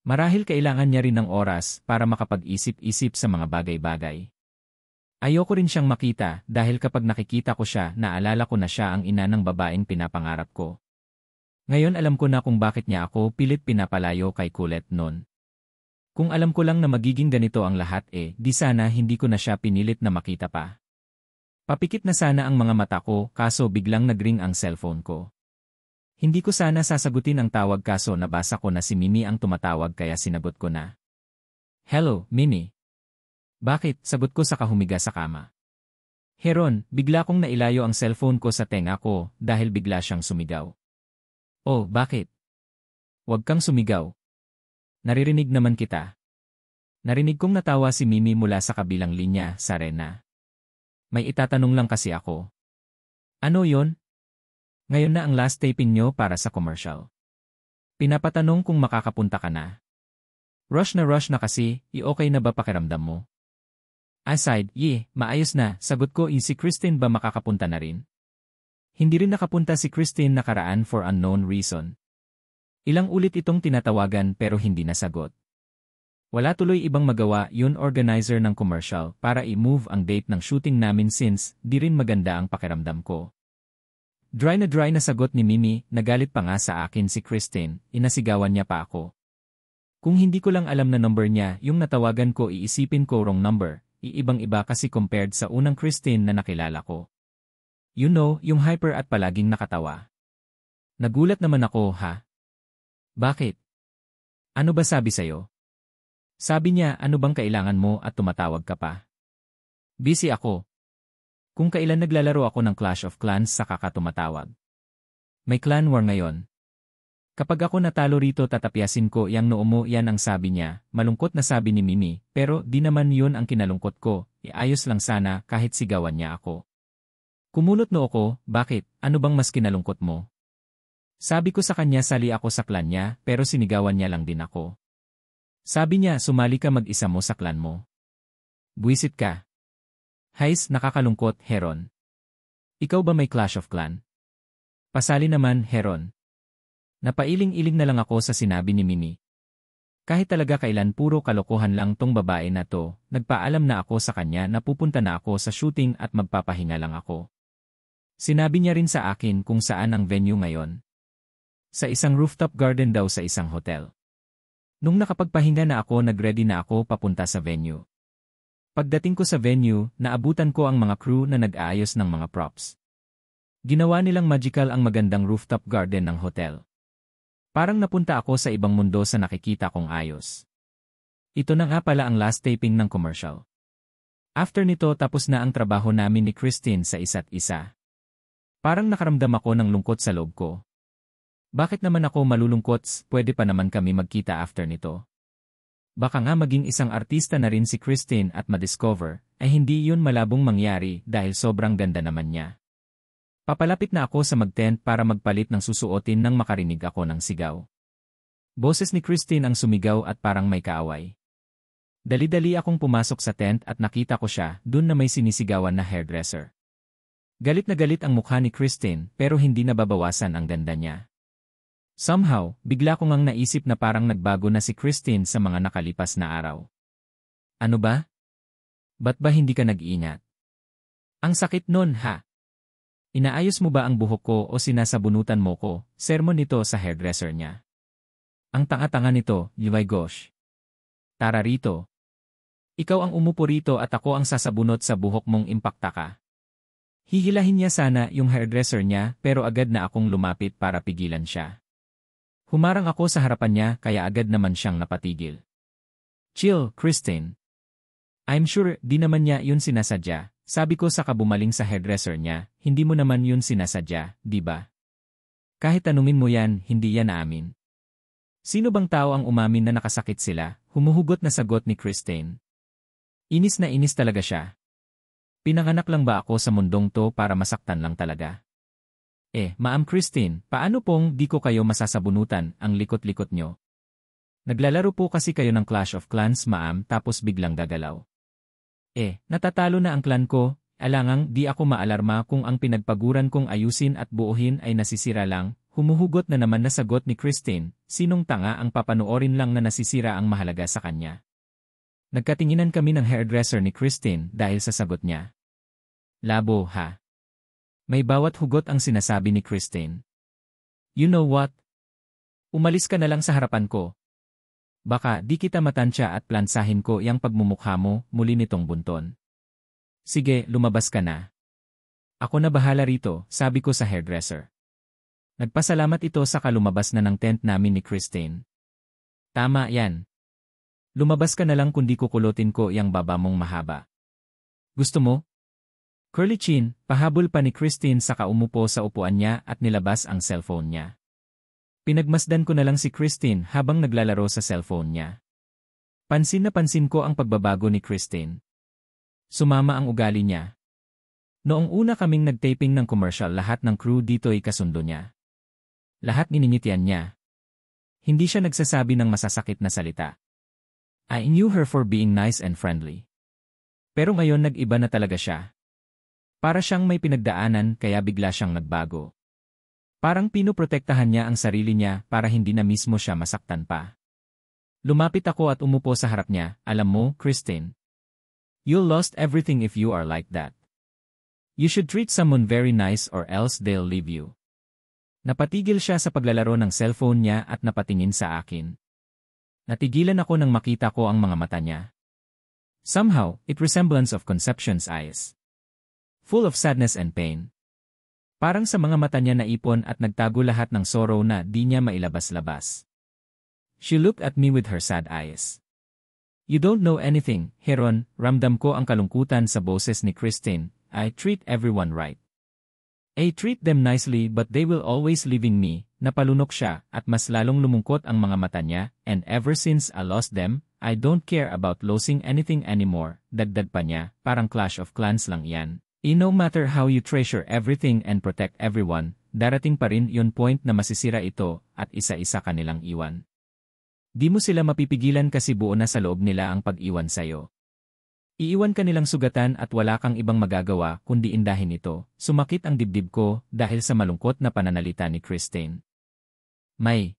Marahil kailangan niya rin ng oras para makapag-isip-isip sa mga bagay-bagay. Ayoko rin siyang makita dahil kapag nakikita ko siya naalala ko na siya ang ina ng babaeng pinapangarap ko. Ngayon alam ko na kung bakit niya ako pilit pinapalayo kay Kulit noon. Kung alam ko lang na magiging ganito ang lahat di sana hindi ko na siya pinilit na makita pa. Papikit na sana ang mga mata ko kaso biglang nagring ang cellphone ko. Hindi ko sana sasagutin ang tawag kaso nabasa ko na si Mimi ang tumatawag kaya sinagot ko na. Hello, Mimi. Bakit? Sagot ko sa kahumiga sa kama. Heron, bigla kong nailayo ang cellphone ko sa tenga ko dahil bigla siyang sumigaw. Oh, bakit? Huwag kang sumigaw. Naririnig naman kita. Narinig kong natawa si Mimi mula sa kabilang linya, Sarena. May itatanong lang kasi ako. Ano yon? Ngayon na ang last taping nyo para sa commercial. Pinapatanong kung makakapunta ka na. Rush na kasi, i-okay na ba pakiramdam mo? Aside, maayos na, sagot ko si Christine ba makakapunta na rin? Hindi rin nakapunta si Christine nakaraan for unknown reason. Ilang ulit itong tinatawagan pero hindi nasagot. Wala tuloy ibang magawa yun organizer ng commercial para i-move ang date ng shooting namin since di rin maganda ang pakiramdam ko. Dry na sagot ni Mimi, nagalit pa nga sa akin si Christine, inasigawan niya pa ako. Kung hindi ko lang alam na number niya, yung natawagan ko iisipin ko wrong number. Iibang-iba kasi compared sa unang Christine na nakilala ko. You know, yung hyper at palaging nakatawa. Nagulat naman ako, ha? Bakit? Ano ba sabi sa'yo? Sabi niya, ano bang kailangan mo at tumatawag ka pa? Busy ako. Kung kailan naglalaro ako ng Clash of Clans saka ka tumatawag. May clan war ngayon. Kapag ako natalo rito tatapyasin ko yang noo mo, yan ang sabi niya, malungkot na sabi ni Mimi, pero di naman yun ang kinalungkot ko, iayos lang sana kahit sigawan niya ako. Kumulot noo ko, bakit, ano bang mas kinalungkot mo? Sabi ko sa kanya sali ako sa clan niya, pero sinigawan niya lang din ako. Sabi niya sumali ka mag-isa mo sa clan mo. Buwisit ka. Hays, nakakalungkot, Heron. Ikaw ba may Clash of Clan? Pasali naman, Heron. Napailing-iling na lang ako sa sinabi ni Mimi. Kahit talaga kailan puro kalokohan lang tong babae na to, nagpaalam na ako sa kanya na pupunta na ako sa shooting at magpapahinga lang ako. Sinabi niya rin sa akin kung saan ang venue ngayon. Sa isang rooftop garden daw sa isang hotel. Nung nakapagpahinga na ako nagready na ako papunta sa venue. Pagdating ko sa venue, naabutan ko ang mga crew na nag-aayos ng mga props. Ginawa nilang magical ang magandang rooftop garden ng hotel. Parang napunta ako sa ibang mundo sa nakikita kong ayos. Ito na nga pala ang last taping ng commercial. After nito tapos na ang trabaho namin ni Christine sa isa't isa. Parang nakaramdam ako ng lungkot sa loob ko. Bakit naman ako malulungkot, pwede pa naman kami magkita after nito. Baka nga maging isang artista na rin si Christine at madiscover, ay hindi yun malabong mangyari dahil sobrang ganda naman niya. Papalapit na ako sa mag-tent para magpalit ng susuotin nang makarinig ako ng sigaw. Boses ni Christine ang sumigaw at parang may kaaway. Dali-dali akong pumasok sa tent at nakita ko siya dun na may sinisigawan na hairdresser. Galit na galit ang mukha ni Christine pero hindi nababawasan ang ganda niya. Somehow, bigla ko ngang naisip na parang nagbago na si Christine sa mga nakalipas na araw. Ano ba? Ba't ba hindi ka nag-iingat? Ang sakit nun, ha? Inaayos mo ba ang buhok ko o sinasabunutan mo ko? Sermon nito sa hairdresser niya. Ang tanga-tanga nito, my gosh. Tara rito. Ikaw ang umupo rito at ako ang sasabunot sa buhok mong impakta ka. Hihilahin niya sana yung hairdresser niya pero agad na akong lumapit para pigilan siya. Humarang ako sa harapan niya kaya agad naman siyang napatigil. Chill, Christine. I'm sure di naman niya yun sinasadya. Sabi ko saka bumaling sa hairdresser niya, hindi mo naman yun sinasadya, di ba? Kahit tanungin mo yan, hindi yan amin. Sino bang tao ang umamin na nakasakit sila? Humuhugot na sagot ni Christine. Inis na inis talaga siya. Pinanganak lang ba ako sa mundong to para masaktan lang talaga? Ma'am Christine, paano pong di ko kayo masasabunutan ang likot-likot nyo? Naglalaro po kasi kayo ng Clash of Clans ma'am tapos biglang gagalaw. Natatalo na ang clan ko, alangang di ako maalarma kung ang pinagpaguran kong ayusin at buuhin ay nasisira lang, humuhugot na naman na sagot ni Christine, sinong tanga ang papanoorin lang na nasisira ang mahalaga sa kanya. Nagkatinginan kami ng hairdresser ni Christine dahil sa sagot niya. Labo ha. May bawat hugot ang sinasabi ni Christine. You know what? Umalis ka na lang sa harapan ko. Baka di kita matansya at plansahin ko yang pagmumukha mo muli nitong bunton. Sige, lumabas ka na. Ako na bahala rito, sabi ko sa hairdresser. Nagpasalamat ito sa kalumabas na ng tent namin ni Christine. Tama yan. Lumabas ka na lang kundi kukulotin ko yang baba mong mahaba. Gusto mo? Curly chin, pahabol pa ni Christine saka umupo sa upuan niya at nilabas ang cellphone niya. Pinagmasdan ko na lang si Christine habang naglalaro sa cellphone niya. Pansin na pansin ko ang pagbabago ni Christine. Sumama ang ugali niya. Noong una kaming nagtaping ng commercial lahat ng crew dito ay kasundo niya. Lahat niningitian niya. Hindi siya nagsasabi ng masasakit na salita. I knew her for being nice and friendly. Pero ngayon nag-iba na talaga siya. Para siyang may pinagdaanan kaya bigla siyang nagbago. Parang pinoprotektahan niya ang sarili niya para hindi na mismo siya masaktan pa. Lumapit ako at umupo sa harap niya, alam mo, Christine. You'll lost everything if you are like that. You should treat someone very nice or else they'll leave you. Napatigil siya sa paglalaro ng cellphone niya at napatingin sa akin. Natigilan ako nang makita ko ang mga mata niya. Somehow, it resemblance of Conception's eyes. Full of sadness and pain. Parang sa mga mata niya naipon at nagtago lahat ng sorrow na di niya mailabas-labas. She looked at me with her sad eyes. You don't know anything, Heron, ramdam ko ang kalungkutan sa boses ni Christine. I treat everyone right. I treat them nicely but they will always leaving me. Napalunok siya at mas lalong lumungkot ang mga mata niya, and ever since I lost them, I don't care about losing anything anymore. Dagdag pa niya, parang Clash of Clans lang yan. No matter how you treasure everything and protect everyone, darating pa rin yon point na masisira ito at isa-isa kanilang iwan. Di mo sila mapipigilan kasi buo na sa loob nila ang pag-iwan sa'yo. Iiwan ka nilang sugatan at wala kang ibang magagawa kundi indahin ito. Sumakit ang dibdib ko dahil sa malungkot na pananalita ni Christine. May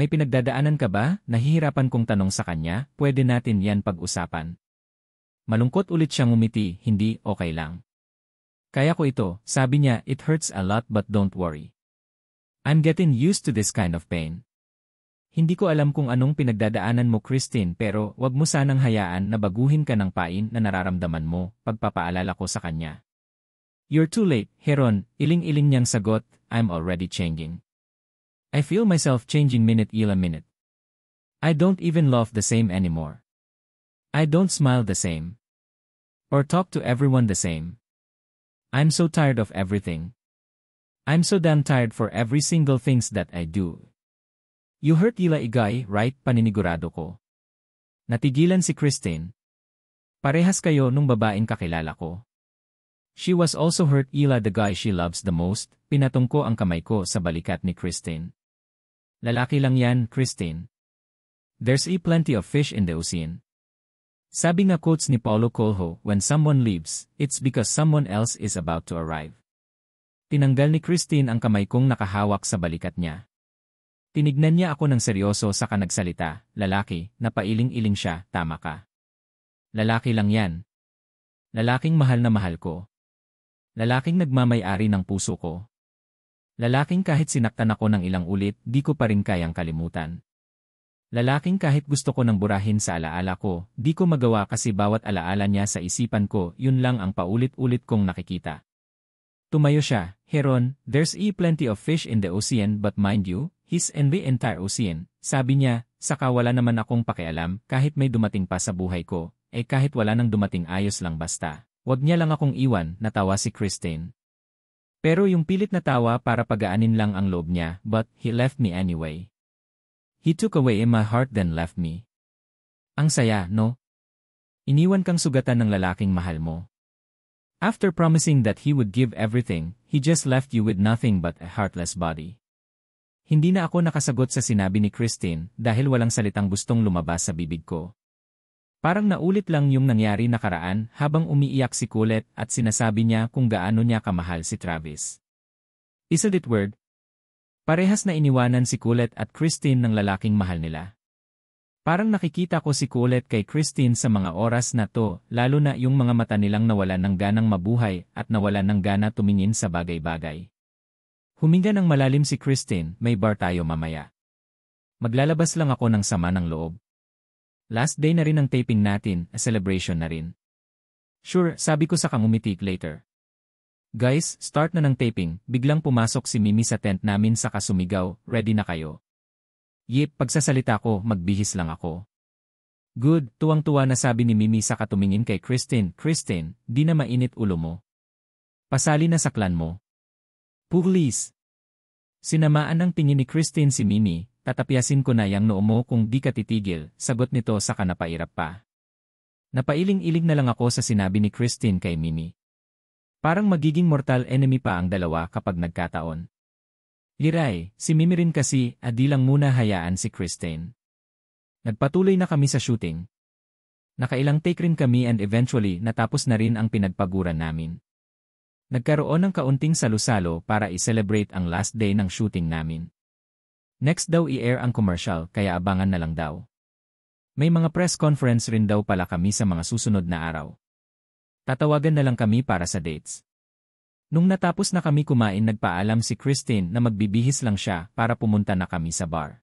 pinagdadaanan ka ba? Nahihirapan kong tanong sa kanya, pwede natin yan pag-usapan. Malungkot ulit siyang umiti, hindi, okay lang. Kaya ko ito, sabi niya, it hurts a lot but don't worry. I'm getting used to this kind of pain. Hindi ko alam kung anong pinagdadaanan mo Christine pero wag mo sanang hayaan na baguhin ka ng pain na nararamdaman mo, pagpapaalala ko sa kanya. You're too late, Heron, iling-iling niyang sagot, I'm already changing. I feel myself changing minute. I don't even laugh the same anymore. I don't smile the same. Or talk to everyone the same. I'm so tired of everything. I'm so damn tired for every single things that I do. You hurt Ila Igay, right? Paninigurado ko. Natigilan si Christine. Parehas kayo nung babaeng kakilala ko. She was also hurt Ila the guy she loves the most. Pinatong ko ang kamay ko sa balikat ni Christine. Lalaki lang yan, Christine. There's plenty of fish in the ocean. Sabi nga quotes ni Paulo Coelho, when someone leaves, it's because someone else is about to arrive. Tinanggal ni Christine ang kamay kong nakahawak sa balikat niya. Tinignan niya ako ng seryoso saka nagsalita, lalaki, napailing-iling siya, tama ka. Lalaki lang yan. Lalaking mahal na mahal ko. Lalaking nagmamay-ari ng puso ko. Lalaking kahit sinaktan ako ng ilang ulit, di ko pa rin kayang kalimutan. Lalaking kahit gusto ko nang burahin sa alaala ko, di ko magawa kasi bawat alaala niya sa isipan ko, yun lang ang paulit-ulit kong nakikita. Tumayo siya, Heron, there's plenty of fish in the ocean but mind you, he's in the entire ocean. Sabi niya, saka wala naman akong pakialam kahit may dumating pa sa buhay ko, kahit wala nang dumating ayos lang basta. Wag niya lang akong iwan, natawa si Christine. Pero yung pilit na tawa para pagaanin lang ang loob niya, but he left me anyway. He took away my heart then left me. Ang saya, no? Iniwan kang sugatan ng lalaking mahal mo. After promising that he would give everything, he just left you with nothing but a heartless body. Hindi na ako nakasagot sa sinabi ni Christine dahil walang salitang gustong lumabas sa bibig ko. Parang naulit lang yung nangyari nakaraan habang umiiyak si Colette at sinasabi niya kung gaano niya kamahal si Travis. Isn't it weird? Parehas na iniwanan si Colette at Christine ng lalaking mahal nila. Parang nakikita ko si Colette kay Christine sa mga oras na to, lalo na yung mga mata nilang nawalan ng ganang mabuhay at nawalan ng gana tumingin sa bagay-bagay. Huminga ng malalim si Christine, may bar tayo mamaya. Maglalabas lang ako ng sama ng loob. Last day na rin ang taping natin, a celebration na rin. Sure, sabi ko sa kangumitik later. Guys, start na ng taping, biglang pumasok si Mimi sa tent namin saka sumigaw, ready na kayo. Yep, pagsasalita ko, magbihis lang ako. Good, tuwang-tuwa na sabi ni Mimi saka tumingin kay Christine, Christine, di na mainit ulo mo. Pasali na sa clan mo. Please. Sinamaan ng tingin ni Christine si Mimi. Tatapyasin ko na yang noo mo kung di ka titigil, sagot nito saka napairap pa. Napailing-iling na lang ako sa sinabi ni Christine kay Mimi. Parang magiging mortal enemy pa ang dalawa kapag nagkataon. Liray, si Mimi rin kasi, adi lang muna hayaan si Christine. Nagpatuloy na kami sa shooting. Nakailang take rin kami and eventually natapos na rin ang pinagpaguran namin. Nagkaroon ng kaunting salusalo para i-celebrate ang last day ng shooting namin. Next daw i-air ang commercial kaya abangan na lang daw. May mga press conference rin daw pala kami sa mga susunod na araw. Tatawagan na lang kami para sa dates. Nung natapos na kami kumain nagpaalam si Christine na magbibihis lang siya para pumunta na kami sa bar.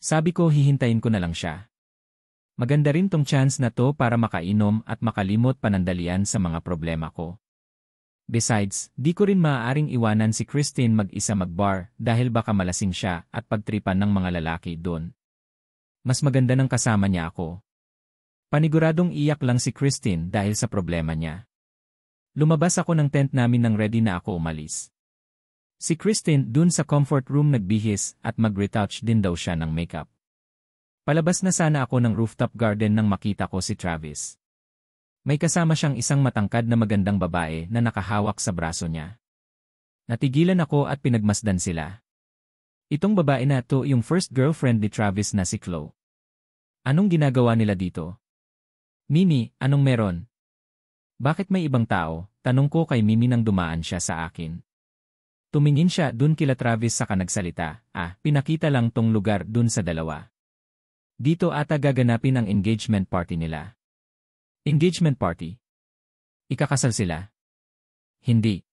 Sabi ko hihintayin ko na lang siya. Maganda rin tong chance na to para makainom at makalimot panandalian sa mga problema ko. Besides, di ko rin maaaring iwanan si Christine mag-isa mag-bar dahil baka malasing siya at pagtripan ng mga lalaki doon. Mas maganda ng kasama niya ako. Paniguradong iyak lang si Christine dahil sa problema niya. Lumabas ako ng tent namin nang ready na ako umalis. Si Christine dun sa comfort room nagbihis at mag-retouch din daw siya ng makeup. Palabas na sana ako ng rooftop garden nang makita ko si Travis. May kasama siyang isang matangkad na magandang babae na nakahawak sa braso niya. Natigilan ako at pinagmasdan sila. Itong babae na to yung first girlfriend ni Travis na si Chloe. Anong ginagawa nila dito? Mimi, anong meron? Bakit may ibang tao? Tanong ko kay Mimi nang dumaan siya sa akin. Tumingin siya dun kila Travis saka nagsalita, pinakita lang tong lugar dun sa dalawa. Dito ata gaganapin ang engagement party nila. Engagement party? Ikakasal sila? Hindi.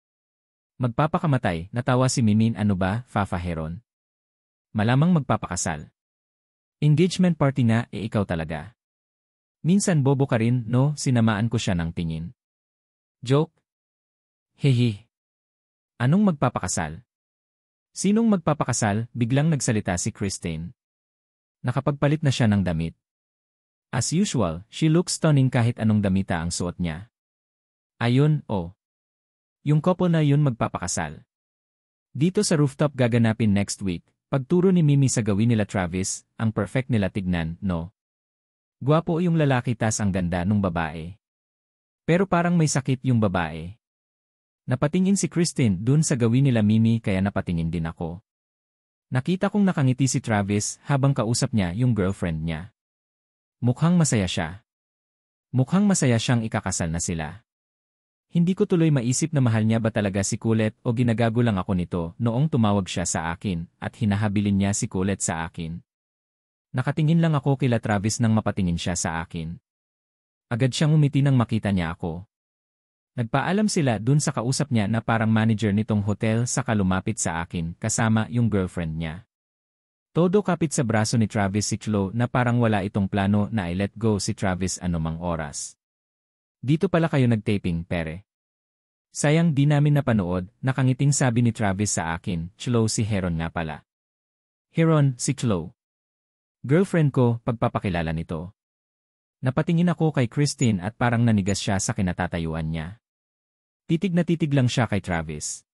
Magpapakamatay, natawa si Mimi. Ano ba, Fafa Heron? Malamang magpapakasal. Engagement party na, ikaw talaga. Minsan bobo ka rin, no? Sinamaan ko siya ng tingin. Joke? Hehe. Anong magpapakasal? Sinong magpapakasal? Biglang nagsalita si Christine. Nakapagpalit na siya ng damit. As usual, she looks stunning kahit anong damita ang suot niya. Ayun, oh. Yung couple na yun magpapakasal. Dito sa rooftop gaganapin next week, pagturo ni Mimi sa gawin nila Travis, ang perfect nila tignan, no? Gwapo yung lalaki tas ang ganda nung babae. Pero parang may sakit yung babae. Napatingin si Christine dun sa gawin nila Mimi kaya napatingin din ako. Nakita kong nakangiti si Travis habang kausap niya yung girlfriend niya. Mukhang masaya siya. Mukhang masaya siyang ikakasal na sila. Hindi ko tuloy maisip na mahal niya ba talaga si Kulet o ginagago lang ako nito noong tumawag siya sa akin at hinahabilin niya si Kulet sa akin. Nakatingin lang ako kila Travis nang mapatingin siya sa akin. Agad siyang umiti nang makita niya ako. Nagpaalam sila dun sa kausap niya na parang manager nitong hotel saka lumapit sa akin kasama yung girlfriend niya. Todo kapit sa braso ni Travis si Chloe na parang wala itong plano na i-let go si Travis anumang oras. Dito pala kayo nagtaping, pere. Sayang di namin napanood, nakangiting sabi ni Travis sa akin, Chloe si Heron nga pala. Heron, si Chloe. Girlfriend ko, pagpapakilala nito. Napatingin ako kay Christine at parang nanigas siya sa kinatatayuan niya. Titig na titig lang siya kay Travis.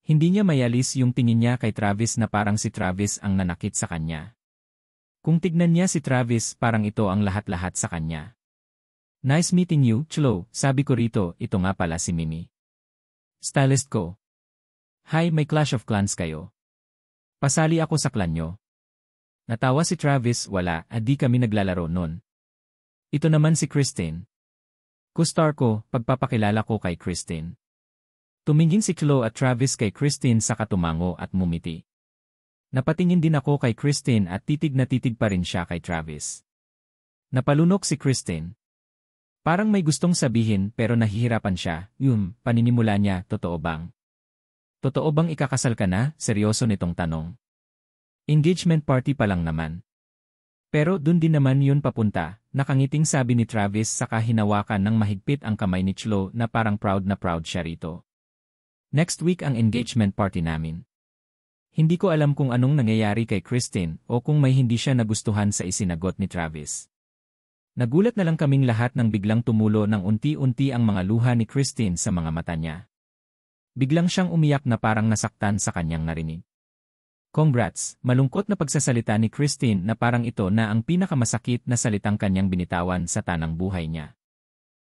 Hindi niya mayalis yung tingin niya kay Travis na parang si Travis ang nanakit sa kanya. Kung tignan niya si Travis parang ito ang lahat-lahat sa kanya. Nice meeting you, Chloe, sabi ko rito, ito nga pala si Mimi. Stylist ko. Hi, may Clash of Clans kayo. Pasali ako sa clan nyo. Natawa si Travis, wala, di kami naglalaro nun. Ito naman si Christine. Kustar ko, pagpapakilala ko kay Christine. Tumingin si Chloe at Travis kay Christine saka tumango at mumiti. Napatingin din ako kay Christine at titig na titig pa rin siya kay Travis. Napalunok si Christine. Parang may gustong sabihin pero nahihirapan siya, paninimula niya, totoo bang? Totoo bang ikakasal ka na? Seryoso nitong tanong. Engagement party pa lang naman. Pero dun din naman yun papunta, nakangiting sabi ni Travis saka hinawakan ng mahigpit ang kamay ni Chloe na parang proud na proud siya rito. Next week ang engagement party namin. Hindi ko alam kung anong nangyayari kay Christine o kung may hindi siya nagustuhan sa isinagot ni Travis. Nagulat na lang kaming lahat nang biglang tumulo ng unti-unti ang mga luha ni Christine sa mga mata niya. Biglang siyang umiyak na parang nasaktan sa kanyang narinig. Congrats, malungkot na pagsasalita ni Christine na parang ito na ang pinakamasakit na salitang kanyang binitawan sa tanang buhay niya.